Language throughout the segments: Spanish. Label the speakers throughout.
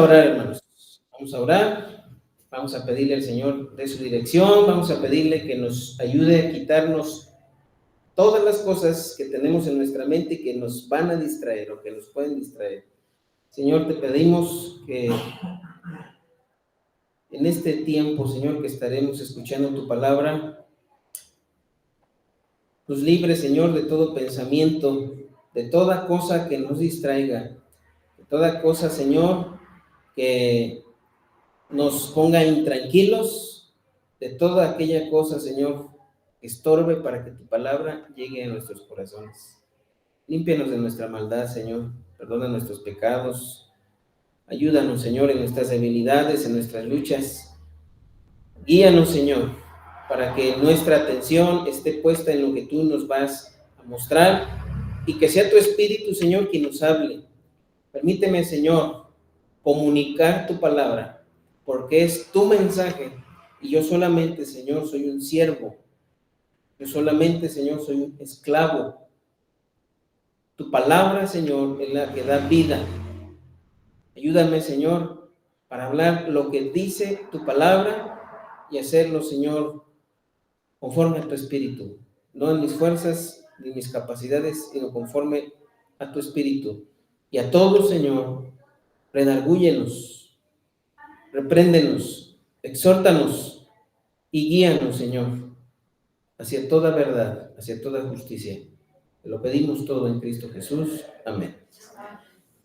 Speaker 1: Orar, hermanos. Vamos a orar, vamos a pedirle al Señor de su dirección, vamos a pedirle que nos ayude a quitarnos todas las cosas que tenemos en nuestra mente y que nos van a distraer o que nos pueden distraer. Señor, te pedimos que en este tiempo, Señor, que estaremos escuchando tu palabra, nos libre, Señor, de todo pensamiento, de toda cosa que nos distraiga, de toda cosa, Señor, que nos ponga intranquilos, de toda aquella cosa, Señor, que estorbe para que tu palabra llegue a nuestros corazones. Límpianos de nuestra maldad, Señor, perdona nuestros pecados, ayúdanos, Señor, en nuestras debilidades, en nuestras luchas. Guíanos, Señor, para que nuestra atención esté puesta en lo que tú nos vas a mostrar y que sea tu Espíritu, Señor, quien nos hable. Permíteme, Señor, comunicar tu palabra, porque es tu mensaje, y yo solamente, Señor, soy un siervo. Yo solamente, Señor, soy un esclavo. Tu palabra, Señor, es la que da vida. Ayúdame, Señor, para hablar lo que dice tu palabra y hacerlo, Señor, conforme a tu espíritu. No en mis fuerzas ni mis capacidades, sino conforme a tu espíritu. Y a todos, Señor, redargúyenos, repréndenos, exhórtanos y guíanos, Señor, hacia toda verdad, hacia toda justicia. Te lo pedimos todo en Cristo Jesús. Amén.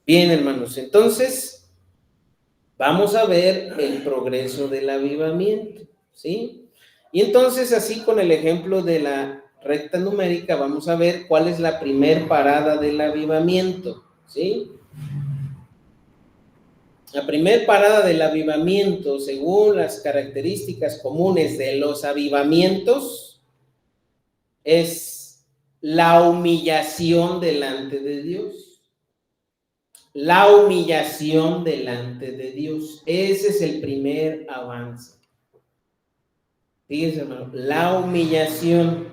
Speaker 1: Bien, hermanos, entonces vamos a ver el progreso del avivamiento, ¿sí? Y entonces, así con el ejemplo de la recta numérica, vamos a ver cuál es la primer parada del avivamiento, ¿sí? La primer parada del avivamiento, según las características comunes de los avivamientos, es la humillación delante de Dios. La humillación delante de Dios. Ese es el primer avance. Fíjense, hermano, la humillación.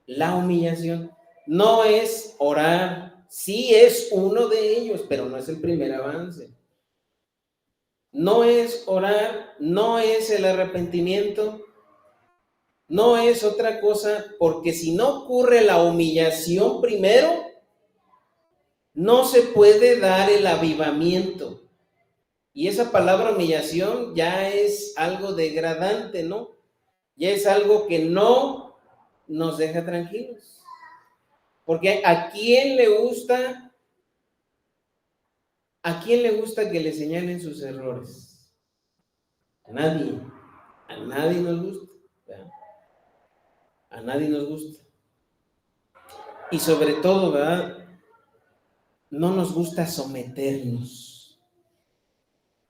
Speaker 1: La humillación. No es orar, sí es uno de ellos, pero no es el primer avance. No es orar, no es el arrepentimiento, no es otra cosa, porque si no ocurre la humillación primero, no se puede dar el avivamiento. Y esa palabra humillación ya es algo degradante, ¿no? Ya es algo que no nos deja tranquilos. Porque ¿a quién le gusta que le señalen sus errores? A nadie nos gusta, ¿verdad? A nadie nos gusta. Y sobre todo, ¿verdad? No nos gusta someternos.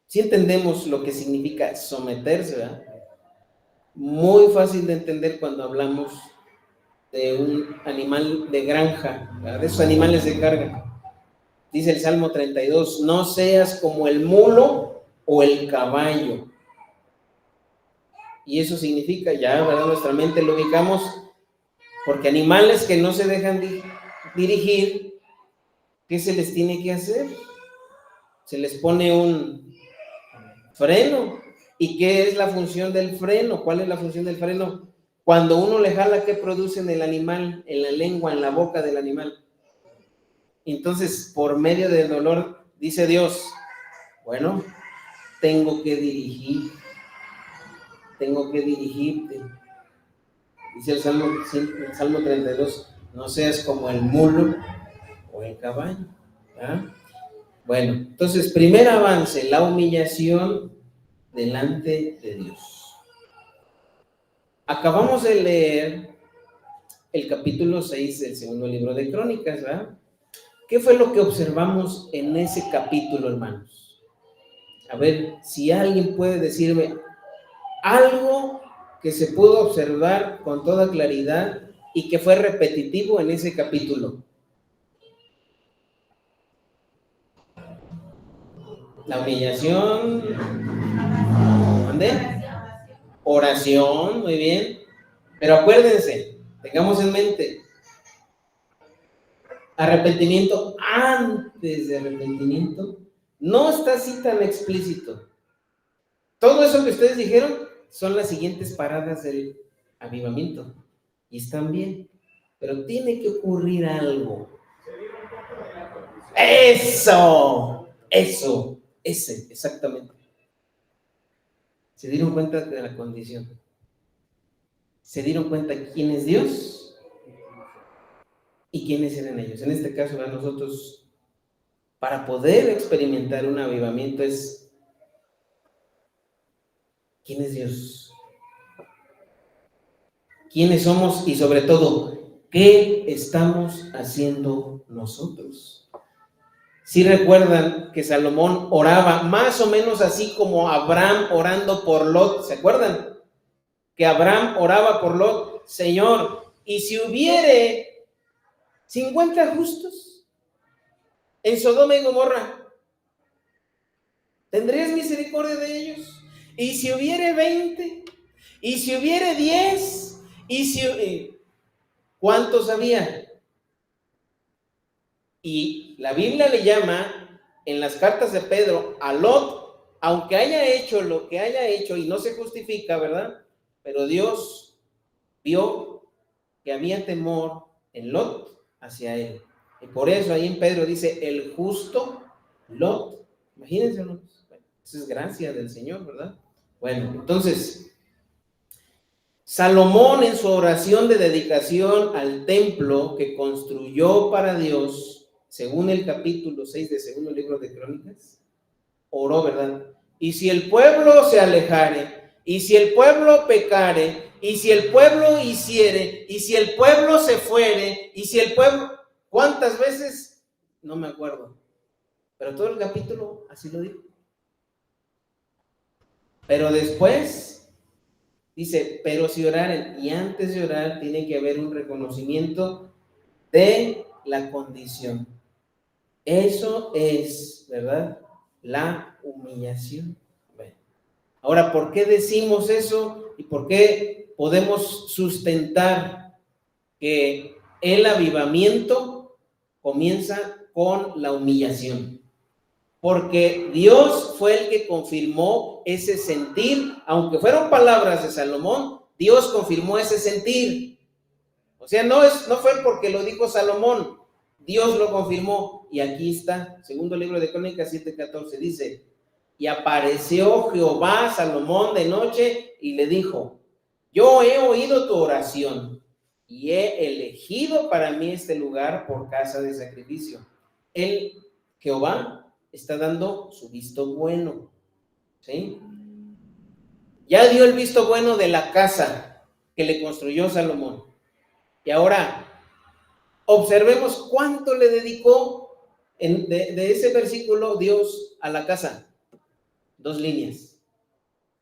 Speaker 1: Si entendemos lo que significa someterse, ¿verdad? Muy fácil de entender cuando hablamos de un animal de granja, ¿verdad? De esos animales de carga. Dice el Salmo 32, no seas como el mulo o el caballo. Y eso significa, ya, ¿verdad? Nuestra mente lo ubicamos, porque animales que no se dejan dirigir, ¿qué se les tiene que hacer? Se les pone un freno. ¿Y qué es la función del freno? ¿Cuál es la función del freno? Cuando uno le jala, ¿qué produce en el animal? En la lengua, en la boca del animal. Entonces, por medio del dolor, dice Dios, bueno, tengo que dirigirte. Dice el Salmo 32, no seas como el mulo o el caballo. ¿Verdad? Bueno, entonces, primer avance, la humillación delante de Dios. Acabamos de leer el capítulo 6 del segundo libro de Crónicas, ¿verdad? ¿Qué fue lo que observamos en ese capítulo, hermanos? A ver, si alguien puede decirme algo que se pudo observar con toda claridad y que fue repetitivo en ese capítulo. La humillación, ¿dónde? Oración, muy bien. Pero acuérdense, tengamos en mente, arrepentimiento antes de arrepentimiento No está así tan explícito. Todo eso que ustedes dijeron son las siguientes paradas del avivamiento. Y están bien. Pero tiene que ocurrir algo. Ese, exactamente. Se dieron cuenta de la condición. Se dieron cuenta quién es Dios y quiénes eran ellos. En este caso, a nosotros, para poder experimentar un avivamiento es quién es Dios, quiénes somos y sobre todo, ¿qué estamos haciendo nosotros? Si recuerdan que Salomón oraba más o menos así como Abraham orando por Lot, ¿se acuerdan? Que Abraham oraba por Lot, Señor, y si hubiere 50 justos en Sodoma y Gomorra, ¿tendrías misericordia de ellos? Y si hubiere 20, y si hubiere 10, y si ¿cuántos había? Y la Biblia le llama en las cartas de Pedro a Lot, aunque haya hecho lo que haya hecho y no se justifica, ¿verdad? Pero Dios vio que había temor en Lot hacia él. Y por eso ahí en Pedro dice, el justo Lot. Imagínense, ¿no? Bueno, eso es gracia del Señor, ¿verdad? Bueno, entonces, Salomón en su oración de dedicación al templo que construyó para Dios, según el capítulo 6 de segundo libro de Crónicas, oró, ¿verdad? Y si el pueblo se alejare, y si el pueblo pecare, y si el pueblo hiciere, y si el pueblo se fuere, y si el pueblo, ¿cuántas veces? No me acuerdo, pero todo el capítulo así lo dijo. Pero después dice, pero si oraren, y antes de orar tiene que haber un reconocimiento de la condición. Eso es, ¿verdad? La humillación. Bueno, ahora, ¿por qué decimos eso? ¿Y por qué podemos sustentar que el avivamiento comienza con la humillación? Porque Dios fue el que confirmó ese sentir, aunque fueron palabras de Salomón, Dios confirmó ese sentir. O sea, no fue porque lo dijo Salomón, Dios lo confirmó. Y aquí está, segundo libro de Crónicas 7:14, dice, y apareció Jehová a Salomón de noche y le dijo, yo he oído tu oración y he elegido para mí este lugar por casa de sacrificio. Jehová está dando su visto bueno, ¿sí? Ya dio el visto bueno de la casa que le construyó Salomón. Y ahora, observemos cuánto le dedicó de ese versículo Dios a la casa. 2 líneas.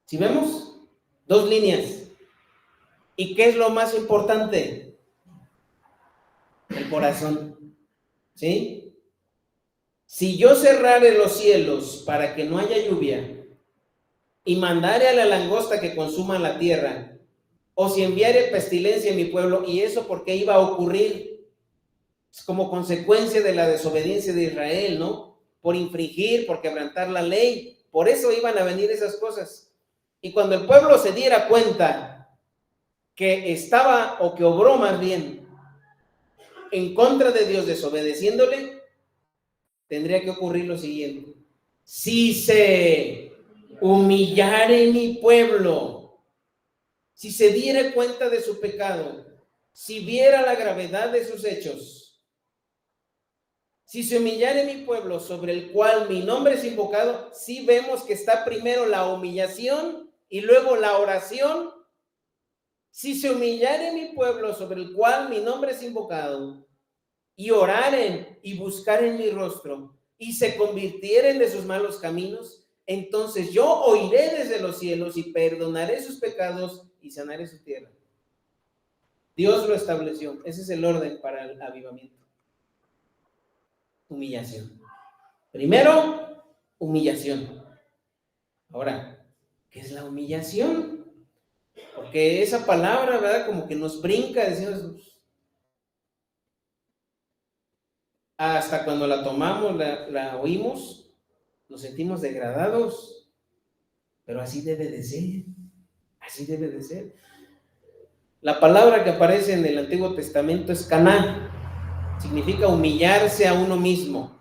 Speaker 1: ¿Sí vemos? 2 líneas. ¿Y qué es lo más importante? El corazón. ¿Sí? Si yo cerrare los cielos para que no haya lluvia, y mandare a la langosta que consuma la tierra, o si enviare pestilencia en mi pueblo, y eso porque iba a ocurrir como consecuencia de la desobediencia de Israel, ¿no? Por infringir, por quebrantar la ley, por eso iban a venir esas cosas. Y cuando el pueblo se diera cuenta que estaba, o que obró más bien, en contra de Dios, desobedeciéndole, tendría que ocurrir lo siguiente: si se humillare mi pueblo, si se diera cuenta de su pecado, si viera la gravedad de sus hechos, si se humillare mi pueblo sobre el cual mi nombre es invocado, sí vemos que está primero la humillación y luego la oración. Si se humillare mi pueblo sobre el cual mi nombre es invocado, y oraren y buscaren mi rostro, y se convirtieren de sus malos caminos, entonces yo oiré desde los cielos y perdonaré sus pecados y sanaré su tierra. Dios lo estableció. Ese es el orden para el avivamiento. Humillación. Primero, humillación. Ahora, ¿qué es la humillación? Porque esa palabra, ¿verdad? Como que nos brinca, decimos, hasta cuando la tomamos, la oímos, nos sentimos degradados, pero así debe de ser, así debe de ser. La palabra que aparece en el Antiguo Testamento es caná, significa humillarse a uno mismo,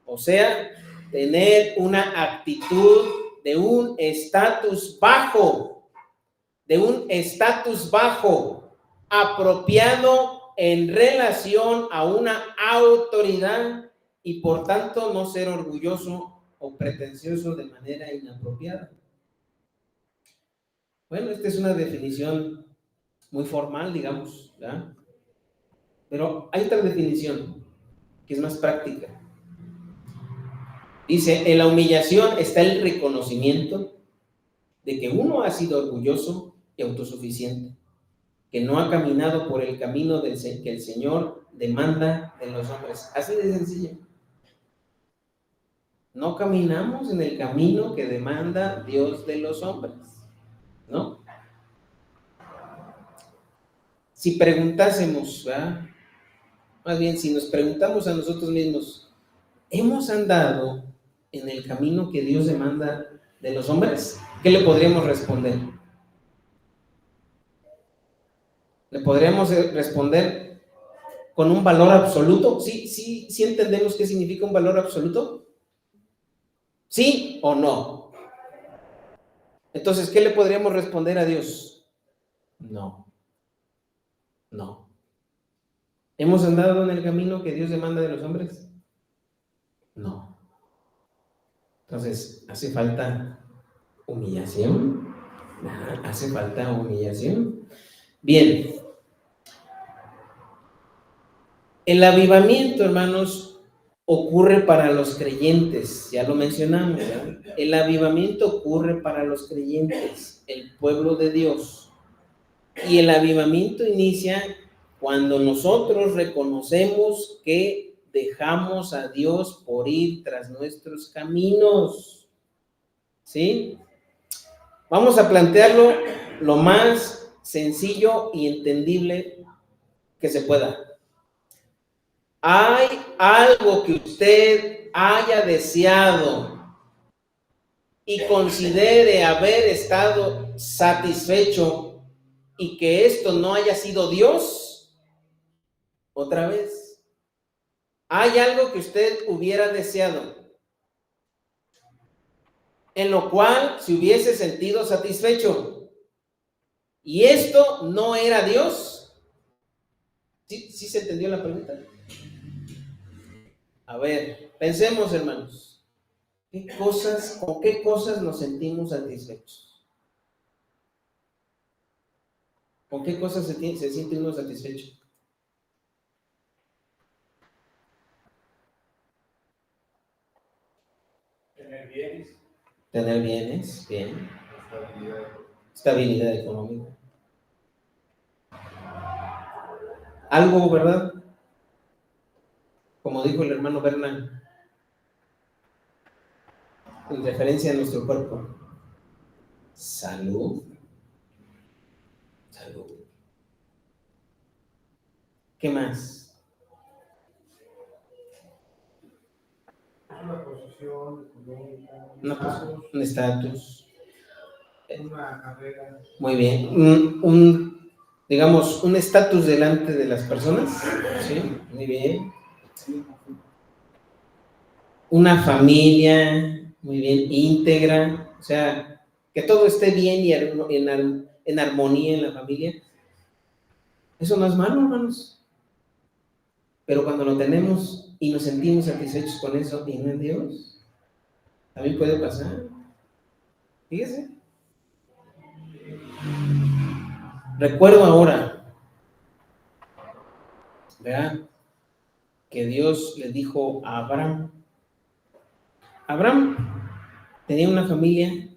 Speaker 1: o sea, tener una actitud de un estatus bajo, apropiado en relación a una autoridad y por tanto no ser orgulloso o pretencioso de manera inapropiada. Bueno, esta es una definición muy formal, digamos, ¿verdad? Pero hay otra definición que es más práctica. Dice, en la humillación está el reconocimiento de que uno ha sido orgulloso y autosuficiente, que no ha caminado por el camino que el Señor demanda de los hombres. Así de sencillo. No caminamos en el camino que demanda Dios de los hombres, ¿no? Si preguntásemos, ¿verdad? Más bien, si nos preguntamos a nosotros mismos, ¿hemos andado en el camino que Dios demanda de los hombres? ¿Qué le podríamos responder? ¿Le podríamos responder con un valor absoluto? ¿Sí entendemos qué significa un valor absoluto? ¿Sí o no? Entonces, ¿qué le podríamos responder a Dios? No. ¿Hemos andado en el camino que Dios demanda de los hombres? No. Entonces, ¿hace falta humillación? ¿Hace falta humillación? Bien. El avivamiento, hermanos, ocurre para los creyentes, ya lo mencionamos, ¿verdad? El avivamiento ocurre para los creyentes, el pueblo de Dios. Y el avivamiento inicia cuando nosotros reconocemos que dejamos a Dios por ir tras nuestros caminos. ¿Sí? Vamos a plantearlo lo más sencillo y entendible que se pueda. ¿Hay algo que usted haya deseado y considere haber estado satisfecho y que esto no haya sido Dios? Otra vez, ¿hay algo que usted hubiera deseado en lo cual se hubiese sentido satisfecho y esto no era Dios? ¿Sí se entendió la pregunta? A ver, pensemos, hermanos. ¿Con qué cosas nos sentimos satisfechos? ¿Con qué cosas se siente uno satisfecho? Tener bienes, bien. Estabilidad económica. Algo, ¿verdad? Como dijo el hermano Bernal, en referencia a nuestro cuerpo. Salud. ¿Qué más?
Speaker 2: Una posición económica,
Speaker 1: un estatus.
Speaker 2: Una carrera.
Speaker 1: Muy bien. Digamos, un estatus delante de las personas. Sí, muy bien. Una familia, muy bien, íntegra. O sea, que todo esté bien y en armonía en la familia. Eso no es malo, hermanos. Pero cuando lo tenemos y nos sentimos satisfechos con eso y no en Dios, también puede pasar. Fíjese. Recuerdo ahora, ¿verdad? Que Dios le dijo a Abraham. Abraham tenía una familia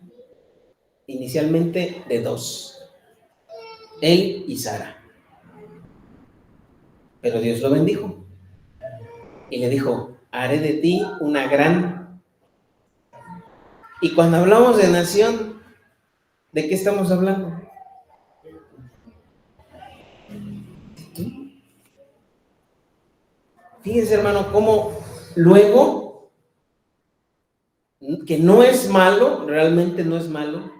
Speaker 1: inicialmente de 2, él y Sara. Pero Dios lo bendijo y le dijo, haré de ti una gran... Y cuando hablamos de nación, ¿de qué estamos hablando? Fíjense, hermano, cómo luego que no es malo, realmente no es malo,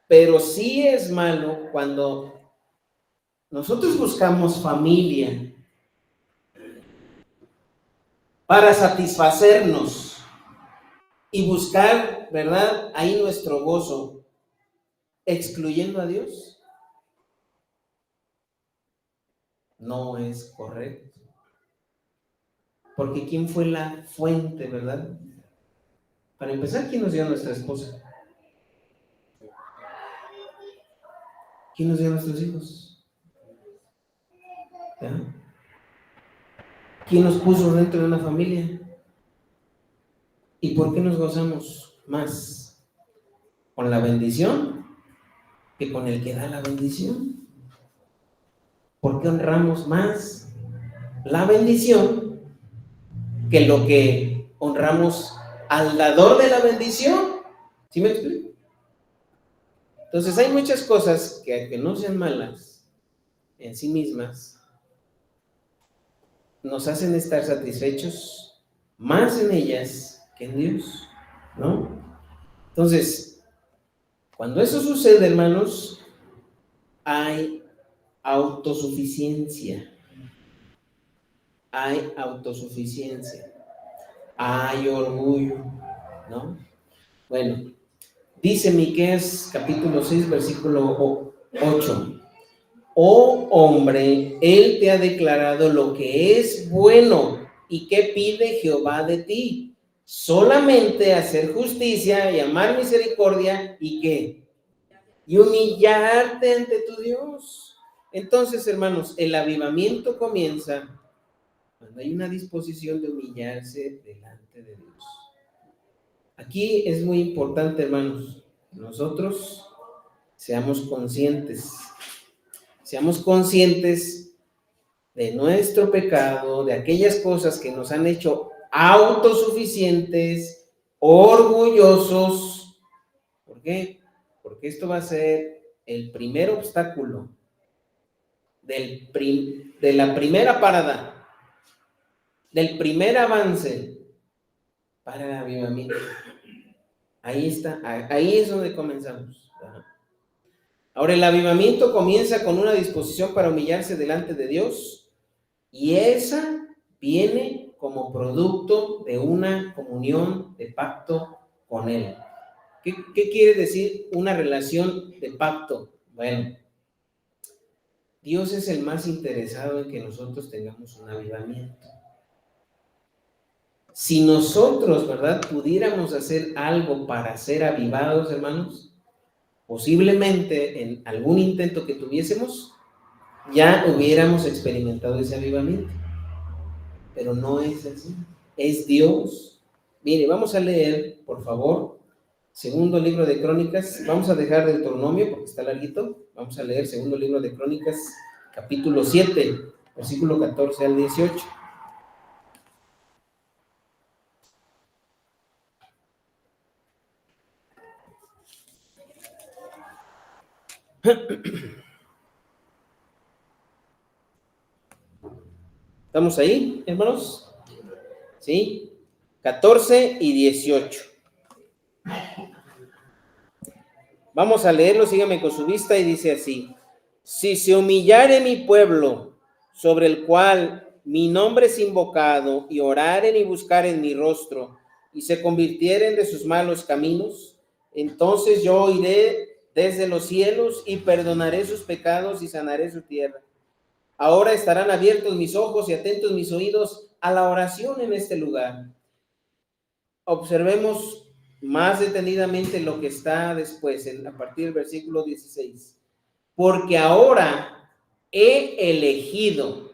Speaker 1: pero sí es malo cuando nosotros buscamos familia para satisfacernos y buscar, ¿verdad?, ahí nuestro gozo, excluyendo a Dios. No es correcto. Porque ¿quién fue la fuente, verdad? Para empezar, ¿quién nos dio a nuestra esposa? ¿Quién nos dio a nuestros hijos? ¿Ya? ¿Quién nos puso dentro de una familia? ¿Y por qué nos gozamos más con la bendición que con el que da la bendición? ¿Por qué honramos más la bendición que lo que honramos al dador de la bendición? ¿Sí me explico? Entonces hay muchas cosas que, aunque no sean malas en sí mismas, nos hacen estar satisfechos más en ellas que en Dios, ¿no? Entonces, cuando eso sucede, hermanos, hay autosuficiencia. Hay autosuficiencia. Hay orgullo, ¿no? Bueno, dice Miqueas capítulo 6, versículo 8. Oh hombre, él te ha declarado lo que es bueno y qué pide Jehová de ti. Solamente hacer justicia y amar misericordia y qué. Y humillarte ante tu Dios. Entonces, hermanos, el avivamiento comienza cuando hay una disposición de humillarse delante de Dios. Aquí es muy importante, hermanos, que nosotros seamos conscientes de nuestro pecado, de aquellas cosas que nos han hecho autosuficientes, orgullosos. ¿Por qué? Porque esto va a ser el primer obstáculo de la primera parada, del primer avance para el avivamiento. Ahí está, ahí es donde comenzamos. Ahora, el avivamiento comienza con una disposición para humillarse delante de Dios, y esa viene como producto de una comunión de pacto con Él. ¿Qué quiere decir una relación de pacto? Bueno, Dios es el más interesado en que nosotros tengamos un avivamiento. Si nosotros, ¿verdad?, pudiéramos hacer algo para ser avivados, hermanos, posiblemente en algún intento que tuviésemos, ya hubiéramos experimentado ese avivamiento. Pero no es así. Es Dios. Mire, vamos a leer, por favor, segundo libro de Crónicas. Vamos a dejar Deuteronomio porque está larguito. Vamos a leer segundo libro de Crónicas, capítulo 7, versículo 14 al 18. ¿Estamos ahí, hermanos? ¿Sí? 14 y 18. Vamos a leerlo, sígame con su vista, y dice así: si se humillare mi pueblo, sobre el cual mi nombre es invocado, y oraren y buscaren mi rostro, y se convirtieren de sus malos caminos, entonces yo oiré desde los cielos y perdonaré sus pecados y sanaré su tierra. Ahora estarán abiertos mis ojos y atentos mis oídos a la oración en este lugar. Observemos más detenidamente lo que está después, a partir del versículo 16. Porque ahora he elegido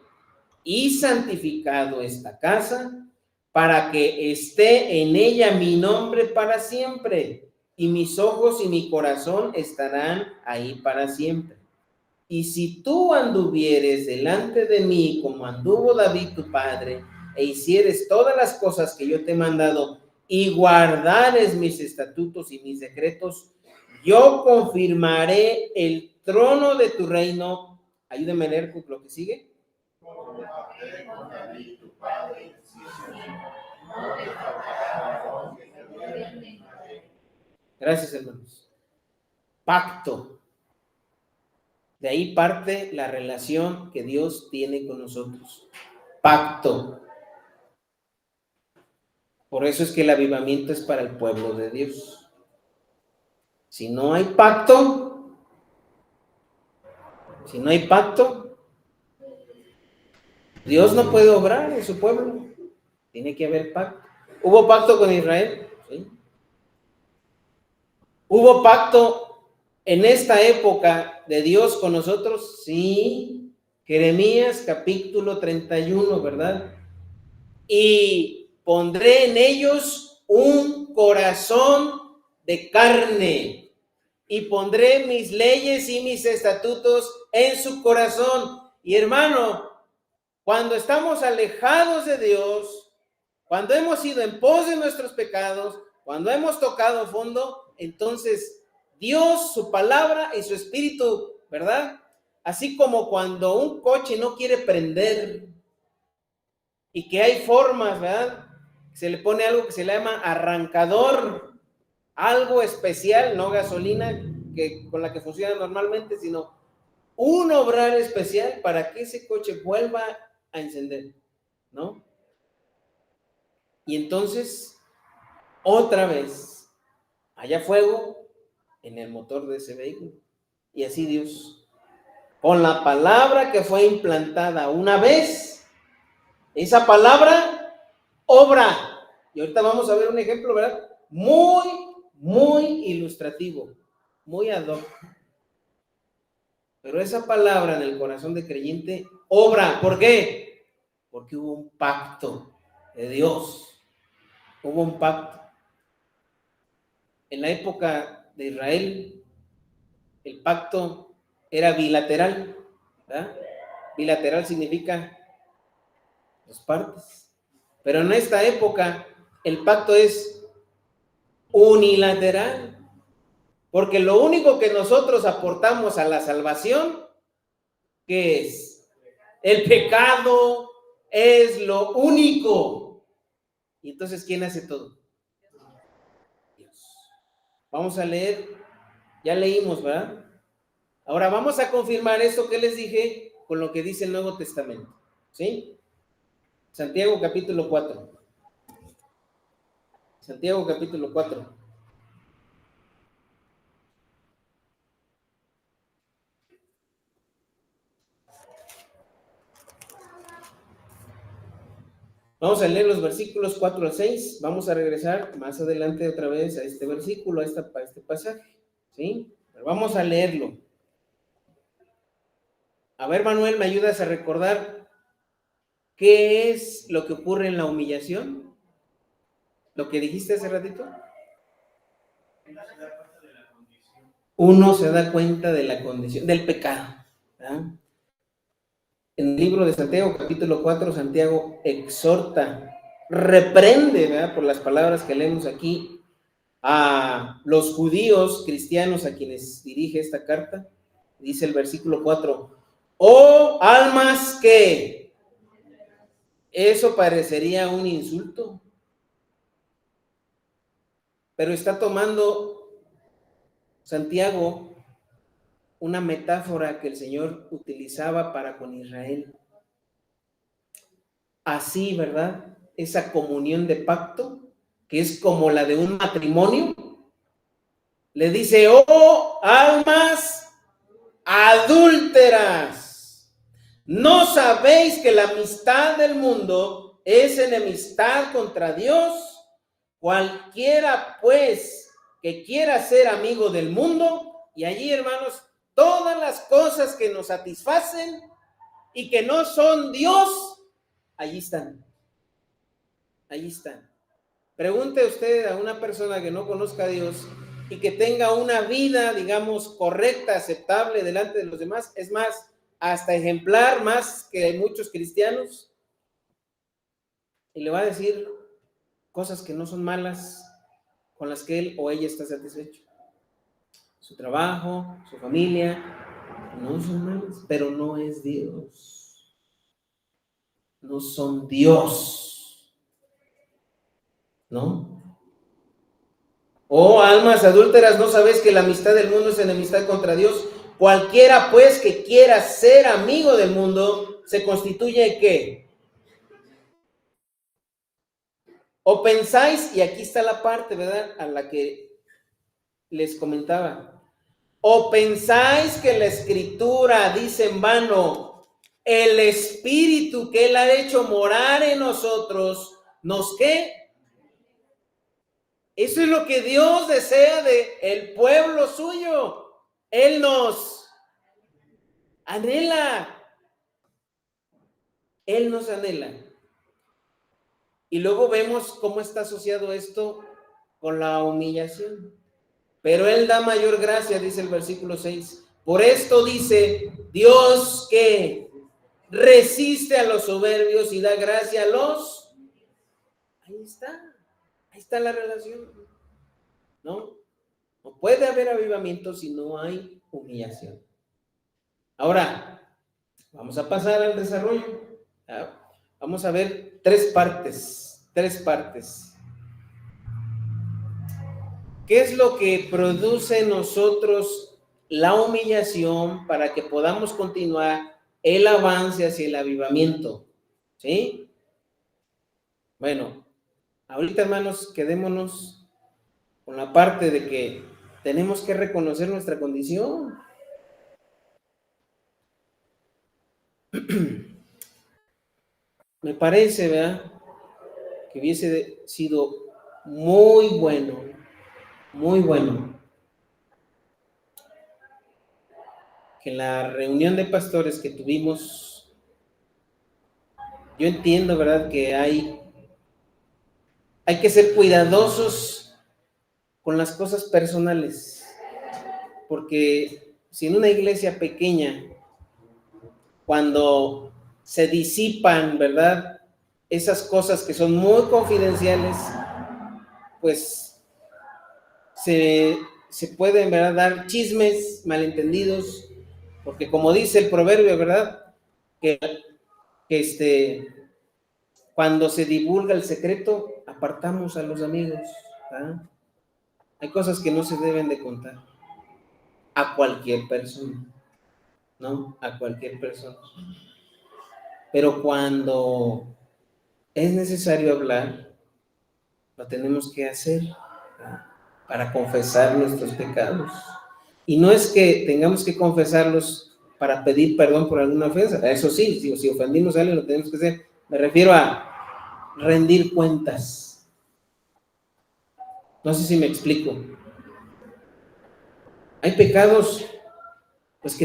Speaker 1: y santificado esta casa para que esté en ella mi nombre para siempre, y mis ojos y mi corazón estarán ahí para siempre. Y si tú anduvieres delante de mí como anduvo David tu padre, e hicieres todas las cosas que yo te he mandado, y guardares mis estatutos y mis decretos, yo confirmaré el trono de tu reino. Ayúdame a leer lo que sigue. Gracias, hermanos. Pacto. De ahí parte la relación que Dios tiene con nosotros. Pacto. Por eso es que el avivamiento es para el pueblo de Dios. Si no hay pacto, Dios no puede obrar en su pueblo. Tiene que haber pacto. ¿Hubo pacto con Israel? Sí. ¿Hubo pacto en esta época de Dios con nosotros? Sí. Jeremías capítulo 31, ¿verdad? Y pondré en ellos un corazón de carne y pondré mis leyes y mis estatutos en su corazón. Y hermano, cuando estamos alejados de Dios, cuando hemos ido en pos de nuestros pecados, cuando hemos tocado fondo, entonces Dios, su palabra y su espíritu, ¿verdad? Así como cuando un coche no quiere prender y que hay formas, ¿verdad? Se le pone algo que se le llama arrancador, algo especial, no gasolina con la que funciona normalmente, sino un obrar especial para que ese coche vuelva a encender, ¿no? Y entonces, otra vez, haya fuego en el motor de ese vehículo. Y así Dios, con la palabra que fue implantada una vez, esa palabra obra. Y ahorita vamos a ver un ejemplo, ¿verdad? Muy ilustrativo, muy ad hoc. Pero esa palabra en el corazón de creyente obra. ¿Por qué? Porque hubo un pacto de Dios. Hubo un pacto. En la época de Israel, el pacto era bilateral, ¿verdad? Bilateral significa dos partes. Pero en esta época, el pacto es unilateral. Porque lo único que nosotros aportamos a la salvación, ¿qué es? El pecado es lo único. Y entonces, ¿quién hace todo? Dios. Vamos a leer, ya leímos, ¿verdad? Ahora vamos a confirmar esto que les dije con lo que dice el Nuevo Testamento. ¿Sí? Santiago capítulo 4. Santiago capítulo 4. Vamos a leer los versículos 4 al 6. Vamos a regresar más adelante otra vez a este versículo, a este pasaje. ¿Sí? Pero vamos a leerlo. A ver, Manuel, ¿me ayudas a recordar qué es lo que ocurre en la humillación? ¿Lo que dijiste hace ratito? Uno se da cuenta de la condición, del pecado, ¿verdad? En el libro de Santiago, capítulo 4, Santiago exhorta, reprende, ¿verdad? Por las palabras que leemos aquí, a los judíos cristianos a quienes dirige esta carta. Dice el versículo 4, oh almas que, eso parecería un insulto, pero está tomando Santiago una metáfora que el Señor utilizaba para con Israel. Así, ¿verdad? Esa comunión de pacto, que es como la de un matrimonio, le dice, oh almas adúlteras, ¿no sabéis que la amistad del mundo es enemistad contra Dios? Cualquiera, pues, que quiera ser amigo del mundo, y allí, hermanos, todas las cosas que nos satisfacen y que no son Dios, allí están. Allí están. Pregunte usted a una persona que no conozca a Dios y que tenga una vida, digamos, correcta, aceptable delante de los demás, es más, hasta ejemplar más que muchos cristianos, y le va a decir cosas que no son malas, con las que él o ella está satisfecho. Su trabajo, su familia, no son malas, pero no es Dios. No son Dios, ¿no? Oh, almas adúlteras, ¿no sabéis que la amistad del mundo es enemistad contra Dios? Cualquiera, pues, que quiera ser amigo del mundo, se constituye ¿qué? O pensáis, y aquí está la parte, ¿verdad?, a la que les comentaba. O pensáis que la Escritura dice en vano, el Espíritu que Él ha hecho morar en nosotros, ¿nos qué? Eso es lo que Dios desea de el pueblo suyo. Él nos anhela. Él nos anhela. Y luego vemos cómo está asociado esto con la humillación. Pero Él da mayor gracia, dice el versículo 6. Por esto dice, Dios que resiste a los soberbios y da gracia a los... Ahí está la relación. ¿No? No puede haber avivamiento si no hay humillación. Ahora, vamos a pasar al desarrollo. Vamos a ver tres partes. ¿Qué es lo que produce en nosotros la humillación para que podamos continuar el avance hacia el avivamiento? ¿Sí? Bueno, ahorita, hermanos, quedémonos con la parte de que tenemos que reconocer nuestra condición. Me parece, ¿verdad?, que hubiese sido muy bueno, que en la reunión de pastores que tuvimos, yo entiendo, ¿verdad?, que hay que ser cuidadosos con las cosas personales, porque si en una iglesia pequeña, cuando se disipan, ¿verdad?, esas cosas que son muy confidenciales, pues se pueden, ¿verdad?, dar chismes, malentendidos, porque como dice el proverbio, ¿verdad?, que cuando se divulga el secreto, apartamos a los amigos, ¿verdad? Hay cosas que no se deben de contar a cualquier persona, ¿no? A cualquier persona. Pero cuando es necesario hablar, lo tenemos que hacer, ¿verdad?, para confesar nuestros pecados. Y no es que tengamos que confesarlos para pedir perdón por alguna ofensa. Eso sí, si ofendimos a alguien, lo tenemos que hacer. Me refiero a rendir cuentas. No sé si me explico. Hay pecados, pues,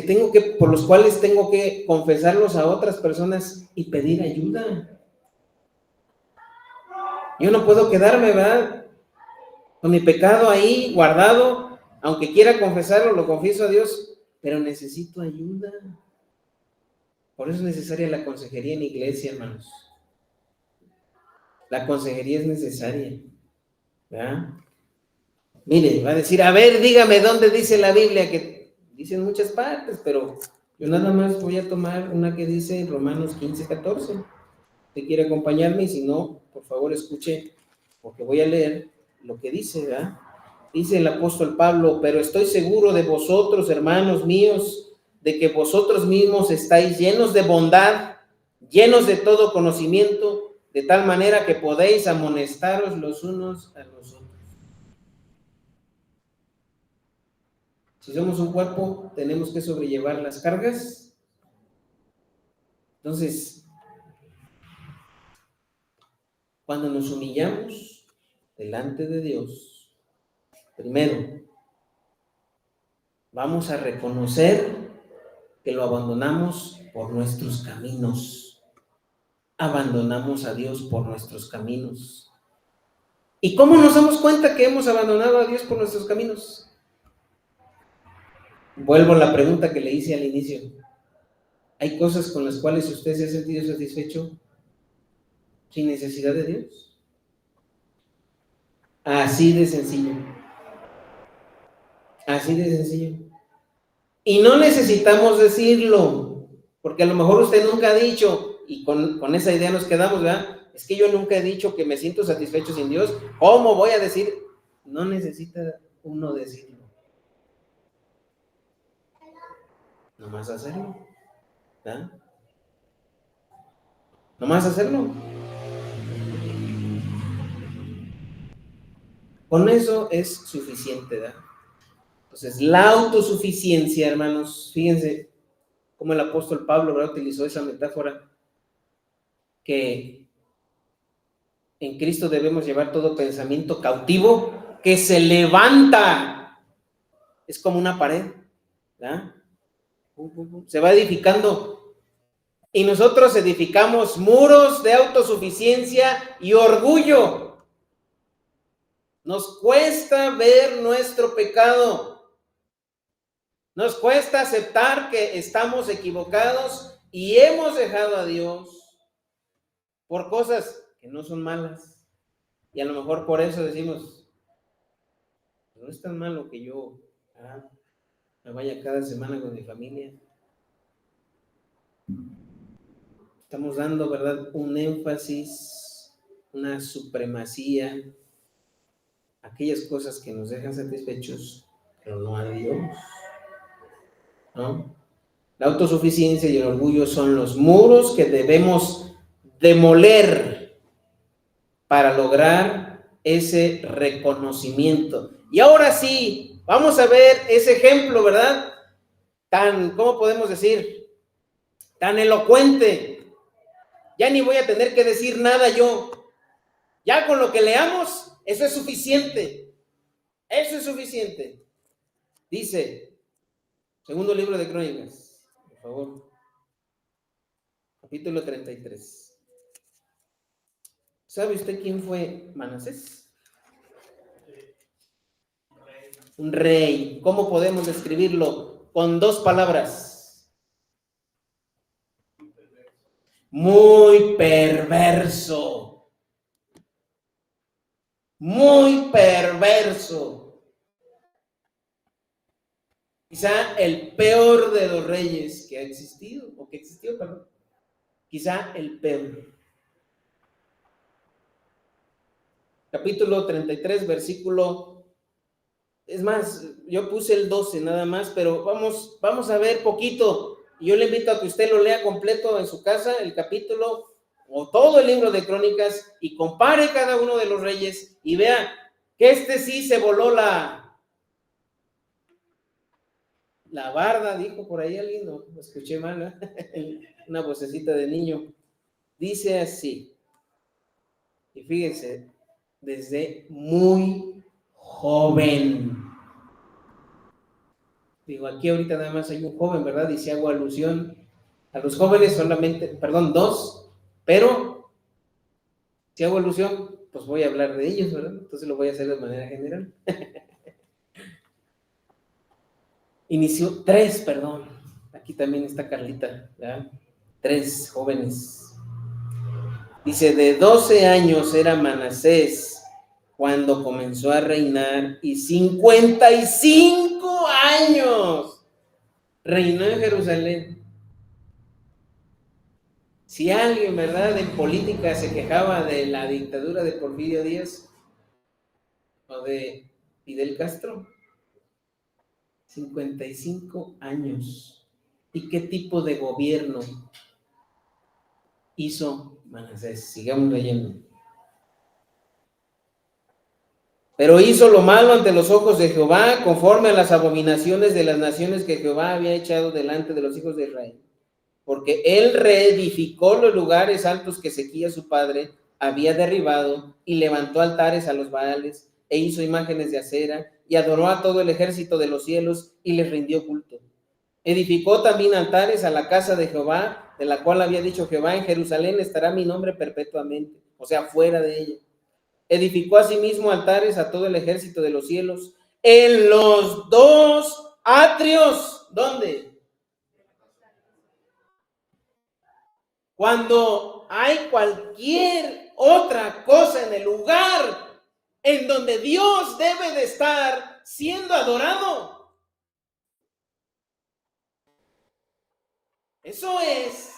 Speaker 1: por los cuales tengo que confesarlos a otras personas y pedir ayuda. Yo no puedo quedarme, ¿verdad?, con mi pecado ahí guardado. Aunque quiera confesarlo, lo confieso a Dios, pero necesito ayuda. Por eso es necesaria la consejería en iglesia, hermanos. La consejería es necesaria, ¿verdad? Mire, va a decir, a ver, dígame dónde dice la Biblia, que dice en muchas partes, pero yo nada más voy a tomar una que dice en Romanos 15:14. Usted quiere acompañarme, y si no, por favor escuche, porque voy a leer lo que dice, ¿verdad? Dice el apóstol Pablo, pero estoy seguro de vosotros, hermanos míos, de que vosotros mismos estáis llenos de bondad, llenos de todo conocimiento, de tal manera que podéis amonestaros los unos a los otros. Si somos un cuerpo, tenemos que sobrellevar las cargas. Entonces, cuando nos humillamos delante de Dios, primero, vamos a reconocer que lo abandonamos por nuestros caminos. Abandonamos a Dios por nuestros caminos. ¿Y cómo nos damos cuenta que hemos abandonado a Dios por nuestros caminos? Vuelvo a la pregunta que le hice al inicio. ¿Hay cosas con las cuales usted se ha sentido satisfecho sin necesidad de Dios? Así de sencillo. Así de sencillo. Y no necesitamos decirlo, porque a lo mejor usted nunca ha dicho, y con esa idea nos quedamos, ¿verdad? Es que yo nunca he dicho que me siento satisfecho sin Dios. ¿Cómo voy a decir? No necesita uno decirlo. Nomás hacerlo. ¿Verdad? Nomás hacerlo. Con eso es suficiente, ¿verdad? Entonces, la autosuficiencia, hermanos, fíjense cómo el apóstol Pablo, ¿verdad?, utilizó esa metáfora, que en Cristo debemos llevar todo pensamiento cautivo que se levanta. Es como una pared, ¿verdad? Se va edificando. Y nosotros edificamos muros de autosuficiencia y orgullo. Nos cuesta ver nuestro pecado. Nos cuesta aceptar que estamos equivocados y hemos dejado a Dios por cosas que no son malas. Y a lo mejor por eso decimos, no es tan malo que yo me vaya cada semana con mi familia. Estamos dando, ¿verdad?, un énfasis, una supremacía a aquellas cosas que nos dejan satisfechos, pero no a Dios, ¿no? La autosuficiencia y el orgullo son los muros que debemos demoler para lograr ese reconocimiento. Y ahora sí, vamos a ver ese ejemplo, ¿verdad? ¿Cómo podemos decir? Tan elocuente. Ya ni voy a tener que decir nada yo. Ya con lo que leamos, eso es suficiente. Eso es suficiente. Dice, segundo libro de Crónicas, por favor, capítulo 33. ¿Sabe usted quién fue Manasés? Un rey. ¿Cómo podemos describirlo? Con dos palabras. Muy perverso. Muy perverso. Quizá el peor de los reyes que ha existido, o que existió, perdón. Quizá el peor. Capítulo 33, versículo, es más, yo puse el 12 nada más, pero vamos a ver poquito. Yo le invito a que usted lo lea completo en su casa, el capítulo o todo el libro de Crónicas, y compare cada uno de los reyes y vea que este sí se voló la barda, dijo por ahí alguien, no, lo escuché mal, ¿eh? Una vocecita de niño. Dice así, y fíjense, desde muy joven. Digo, aquí ahorita nada más hay un joven, ¿verdad? Y si hago alusión a los jóvenes solamente, perdón, dos, pero si hago alusión, pues voy a hablar de ellos, ¿verdad? Entonces lo voy a hacer de manera general. Inició, tres, perdón, aquí también está Carlita, ¿verdad? Tres jóvenes. Dice, de 12 años era Manasés cuando comenzó a reinar y 55 años reinó en Jerusalén. Si alguien, ¿verdad?, en política se quejaba de la dictadura de Porfirio Díaz o de Fidel Castro, 55 años. ¿Y qué tipo de gobierno hizo Manasés? Sigamos leyendo. Pero hizo lo malo ante los ojos de Jehová, conforme a las abominaciones de las naciones que Jehová había echado delante de los hijos de Israel. Porque él reedificó los lugares altos que Ezequías su padre había derribado y levantó altares a los Baales e hizo imágenes de acera y adoró a todo el ejército de los cielos y les rindió culto. Edificó también altares a la casa de Jehová, de la cual había dicho Jehová, en Jerusalén estará mi nombre perpetuamente, o sea, fuera de ella. Edificó asimismo altares a todo el ejército de los cielos en los dos atrios. ¿Dónde? Cuando hay cualquier otra cosa en el lugar en donde Dios debe de estar siendo adorado. Eso es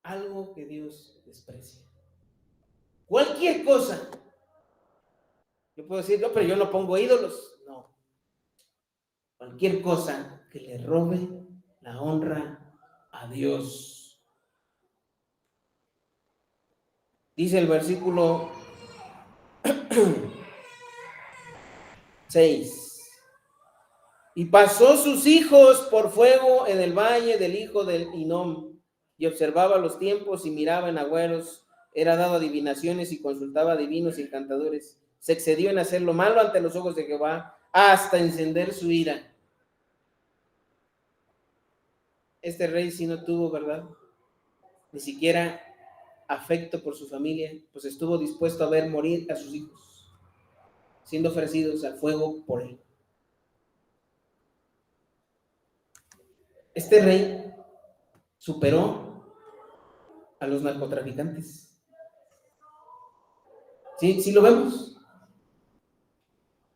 Speaker 1: algo que Dios desprecia. Cualquier cosa Yo puedo decir, no, pero yo no pongo ídolos. No. Cualquier cosa que le robe la honra a Dios. Dice el versículo 6. Y pasó sus hijos por fuego en el valle del hijo del Hinnom, y observaba los tiempos y miraba en agüeros, era dado adivinaciones y consultaba divinos y encantadores. Se excedió en hacer lo malo ante los ojos de Jehová, hasta encender su ira. Este rey sí no tuvo, ¿verdad? Ni siquiera afecto por su familia, pues estuvo dispuesto a ver morir a sus hijos, siendo ofrecidos al fuego por él. Este rey superó a los narcotraficantes. Sí lo vemos.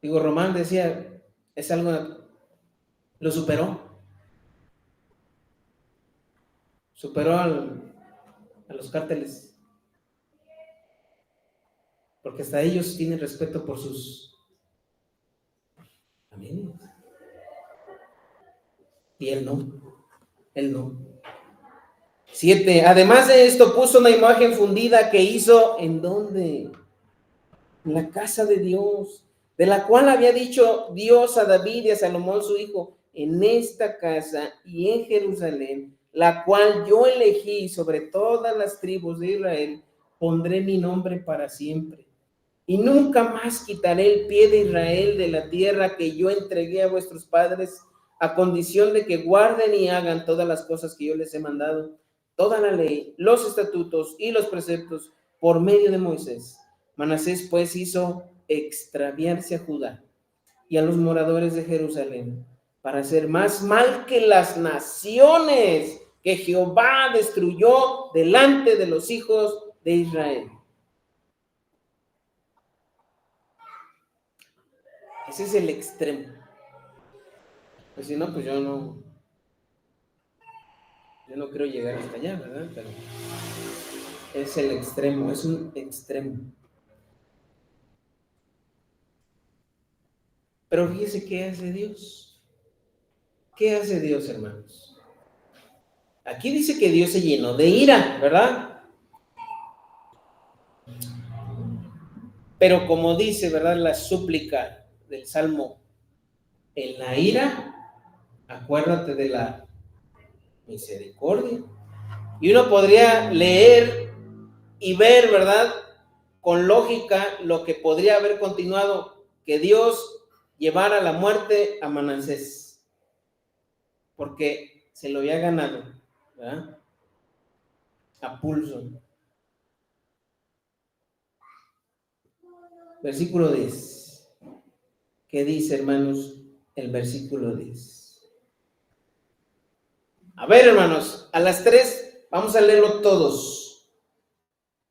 Speaker 1: Digo, Román decía, es algo, lo superó. Superó a los cárteles. Porque hasta ellos tienen respeto por sus familias. Y él no. 7. Además de esto, puso una imagen fundida que hizo, ¿en dónde? En la casa de Dios, de la cual había dicho Dios a David y a Salomón su hijo, en esta casa y en Jerusalén, la cual yo elegí sobre todas las tribus de Israel, pondré mi nombre para siempre. Y nunca más quitaré el pie de Israel de la tierra que yo entregué a vuestros padres, a condición de que guarden y hagan todas las cosas que yo les he mandado, toda la ley, los estatutos y los preceptos por medio de Moisés. Manasés pues hizo extraviarse a Judá y a los moradores de Jerusalén para hacer más mal que las naciones que Jehová destruyó delante de los hijos de Israel. Ese es el extremo. Pues si no, pues yo no quiero llegar hasta allá, ¿verdad? Pero es el extremo, es un extremo. Pero fíjese qué hace Dios. ¿Qué hace Dios, hermanos? Aquí dice que Dios se llenó de ira, ¿verdad? Pero como dice, ¿verdad? La súplica del Salmo, en la ira, acuérdate de la misericordia. Y uno podría leer y ver, ¿verdad? Con lógica lo que podría haber continuado, que Dios llevara la muerte a Manasés, porque se lo había ganado, ¿verdad? A pulso. Versículo 10. ¿Qué dice, hermanos, el versículo 10? A ver, hermanos, a las 3 vamos a leerlo todos.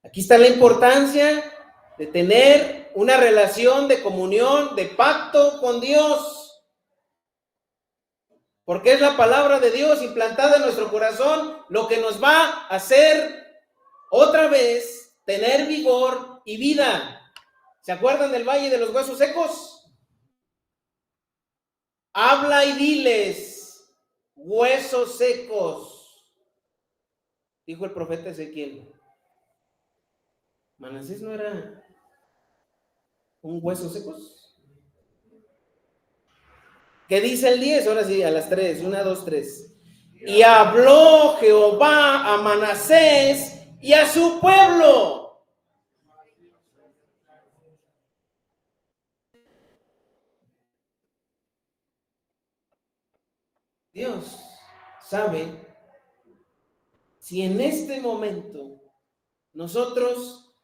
Speaker 1: Aquí está la importancia de tener una relación de comunión, de pacto con Dios. Porque es la palabra de Dios implantada en nuestro corazón lo que nos va a hacer otra vez tener vigor y vida. ¿Se acuerdan del valle de los huesos secos? Habla y diles, huesos secos, dijo el profeta Ezequiel. ¿Manasés no era un hueso secos? ¿Qué dice el 10? Ahora sí, a las 3, 1, 2, 3. Y habló Jehová a Manasés y a su pueblo. Dios sabe si en este momento nosotros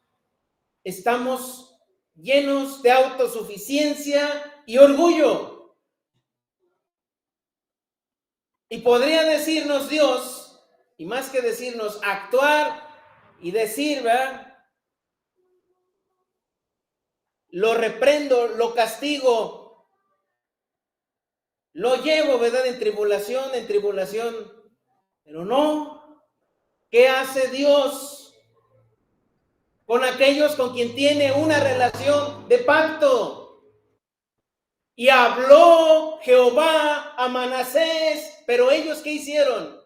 Speaker 1: estamos llenos de autosuficiencia y orgullo. Y podría decirnos Dios, y más que decirnos, actuar y decir, ¿verdad? Lo reprendo, lo castigo, lo llevo, ¿verdad? En tribulación. Pero no. ¿Qué hace Dios con aquellos con quien tiene una relación de pacto. Y habló Jehová a Manasés, pero ellos ¿qué hicieron?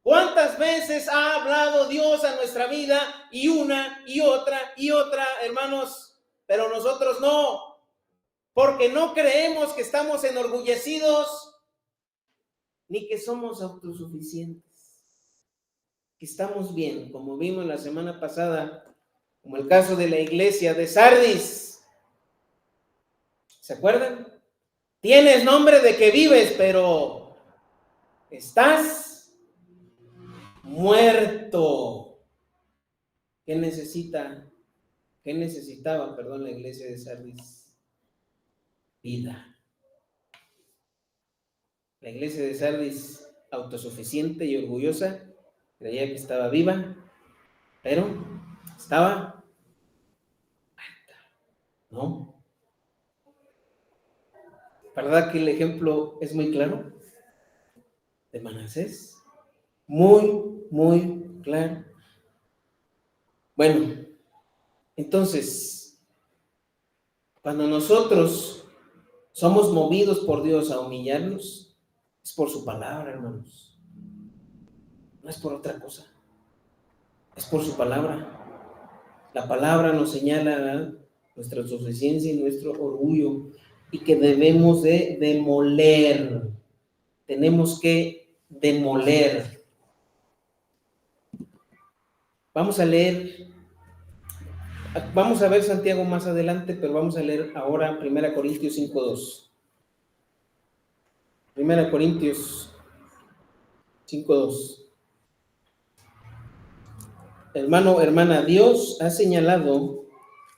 Speaker 1: ¿Cuántas veces ha hablado Dios a nuestra vida? Y una, y otra, hermanos, pero nosotros no, porque no creemos que estamos enorgullecidos, ni que somos autosuficientes, que estamos bien, como vimos la semana pasada, como el caso de la iglesia de Sardis. ¿Se acuerdan? Tienes nombre de que vives, pero estás muerto. ¿Qué necesitaba, la iglesia de Sardis? Vida. La iglesia de Sardis, autosuficiente y orgullosa, creía que estaba viva, pero estaba muerta. ¿No? ¿Verdad que el ejemplo es muy claro? De Manasés. Muy claro. Bueno, entonces, cuando nosotros somos movidos por Dios a humillarnos, es por su palabra, hermanos. No es por otra cosa. Es por su palabra. La palabra nos señala nuestra suficiencia y nuestro orgullo y que debemos de demoler. Tenemos que demoler. Vamos a ver Santiago más adelante, pero vamos a leer ahora 1 Corintios 5:2. 1 Corintios 5:2. Hermano, hermana, Dios ha señalado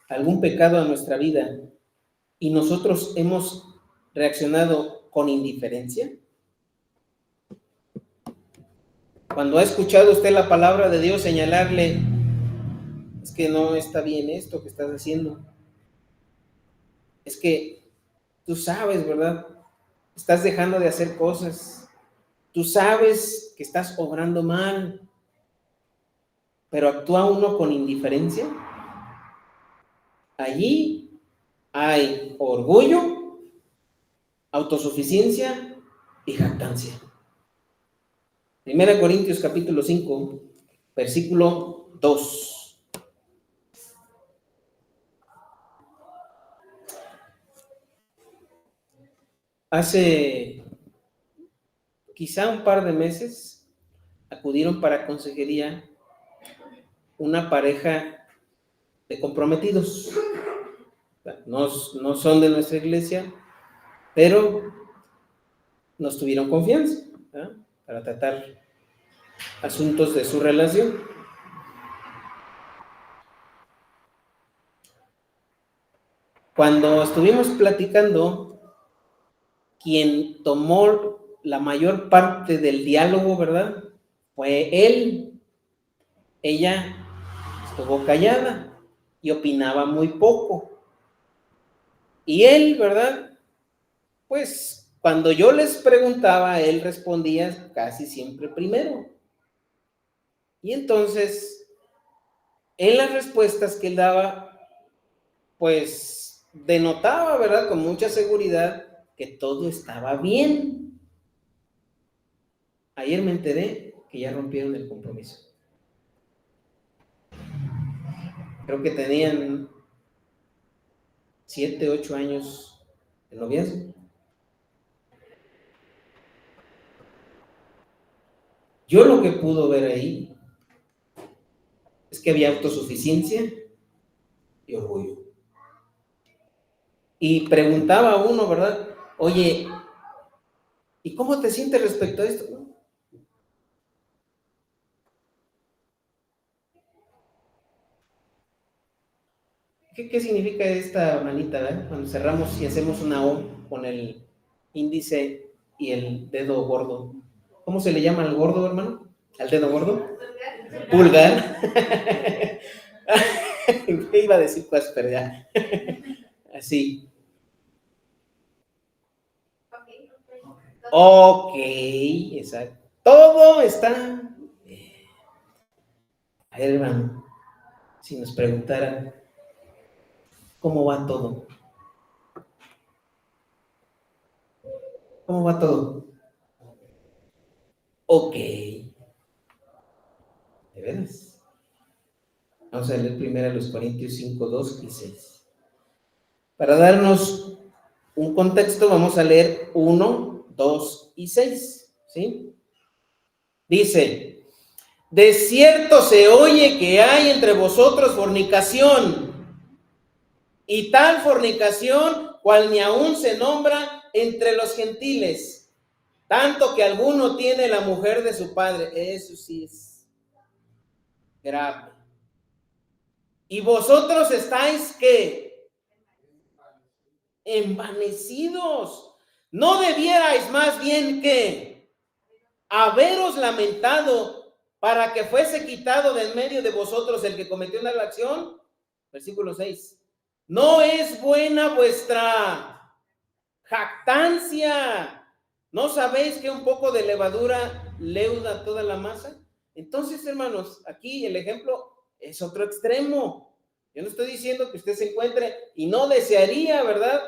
Speaker 1: algún pecado a nuestra vida y nosotros hemos reaccionado con indiferencia. Cuando ha escuchado usted la palabra de Dios señalarle, es que no está bien esto que estás haciendo. Es que tú sabes, ¿verdad? Estás dejando de hacer cosas. Tú sabes que estás obrando mal. Pero actúa uno con indiferencia. Allí hay orgullo, autosuficiencia y jactancia. 1 Corintios capítulo 5, versículo 2. Hace quizá un par de meses acudieron para consejería una pareja de comprometidos. No son de nuestra iglesia, pero nos tuvieron confianza, ¿verdad?, para tratar asuntos de su relación. Cuando estuvimos platicando, quien tomó la mayor parte del diálogo, ¿verdad?, fue él. Ella estuvo callada y opinaba muy poco. Y él, ¿verdad?, pues cuando yo les preguntaba, él respondía casi siempre primero. Y entonces, en las respuestas que él daba, pues denotaba, ¿verdad?, con mucha seguridad que todo estaba bien. Ayer me enteré que ya rompieron el compromiso. Creo que tenían 7, 8 años de noviazgo. Yo lo que pude ver ahí es que había autosuficiencia y orgullo. Y preguntaba a uno, ¿verdad?, oye, ¿y cómo te sientes respecto a esto? ¿Qué significa esta manita, ¿verdad? Cuando cerramos y hacemos una O con el índice y el dedo gordo. ¿Cómo se le llama al gordo, hermano? ¿Al dedo gordo? Pulgar. ¿Qué iba a decir Casper ya? Así. Ok, exacto. Todo está. A ver, hermano. si nos preguntaran, ¿cómo va todo? ¿Cómo va todo? Ok. ¿De veras? Vamos a leer primero a los Corintios 5, 2 y 6. Para darnos un contexto, vamos a leer 1, 2 y 6, ¿sí? Dice, de cierto se oye que hay entre vosotros fornicación, y tal fornicación cual ni aún se nombra entre los gentiles, tanto que alguno tiene la mujer de su padre. Eso sí es grave. Y vosotros estáis, ¿qué? Envanecidos. ¿No debierais más bien que haberos lamentado para que fuese quitado de en medio de vosotros el que cometió una acción? Versículo 6. ¿No es buena vuestra jactancia? ¿No sabéis que un poco de levadura leuda toda la masa? Entonces, hermanos, aquí el ejemplo es otro extremo. Yo no estoy diciendo que usted se encuentre, y no desearía, ¿verdad?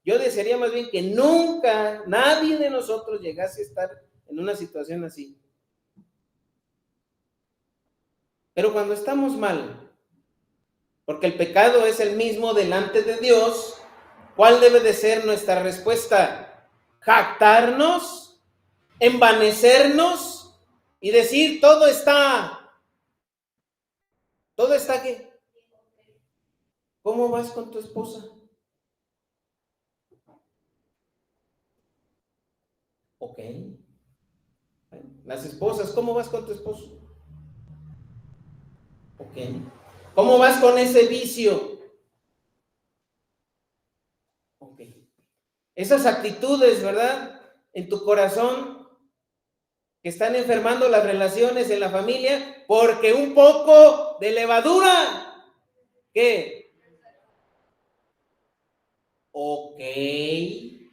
Speaker 1: Yo desearía más bien que nunca nadie de nosotros llegase a estar en una situación así. Pero cuando estamos mal, porque el pecado es el mismo delante de Dios, ¿cuál debe de ser nuestra respuesta? ¿Jactarnos? ¿Envanecernos? Y decir, todo está ¿qué? ¿Cómo vas con tu esposa? Ok. Las esposas, ¿cómo vas con tu esposo? Ok. ¿Cómo vas con ese vicio? Ok. Esas actitudes, ¿verdad? En tu corazón que están enfermando las relaciones en la familia porque un poco de levadura. ¿Qué? Ok. ¿Qué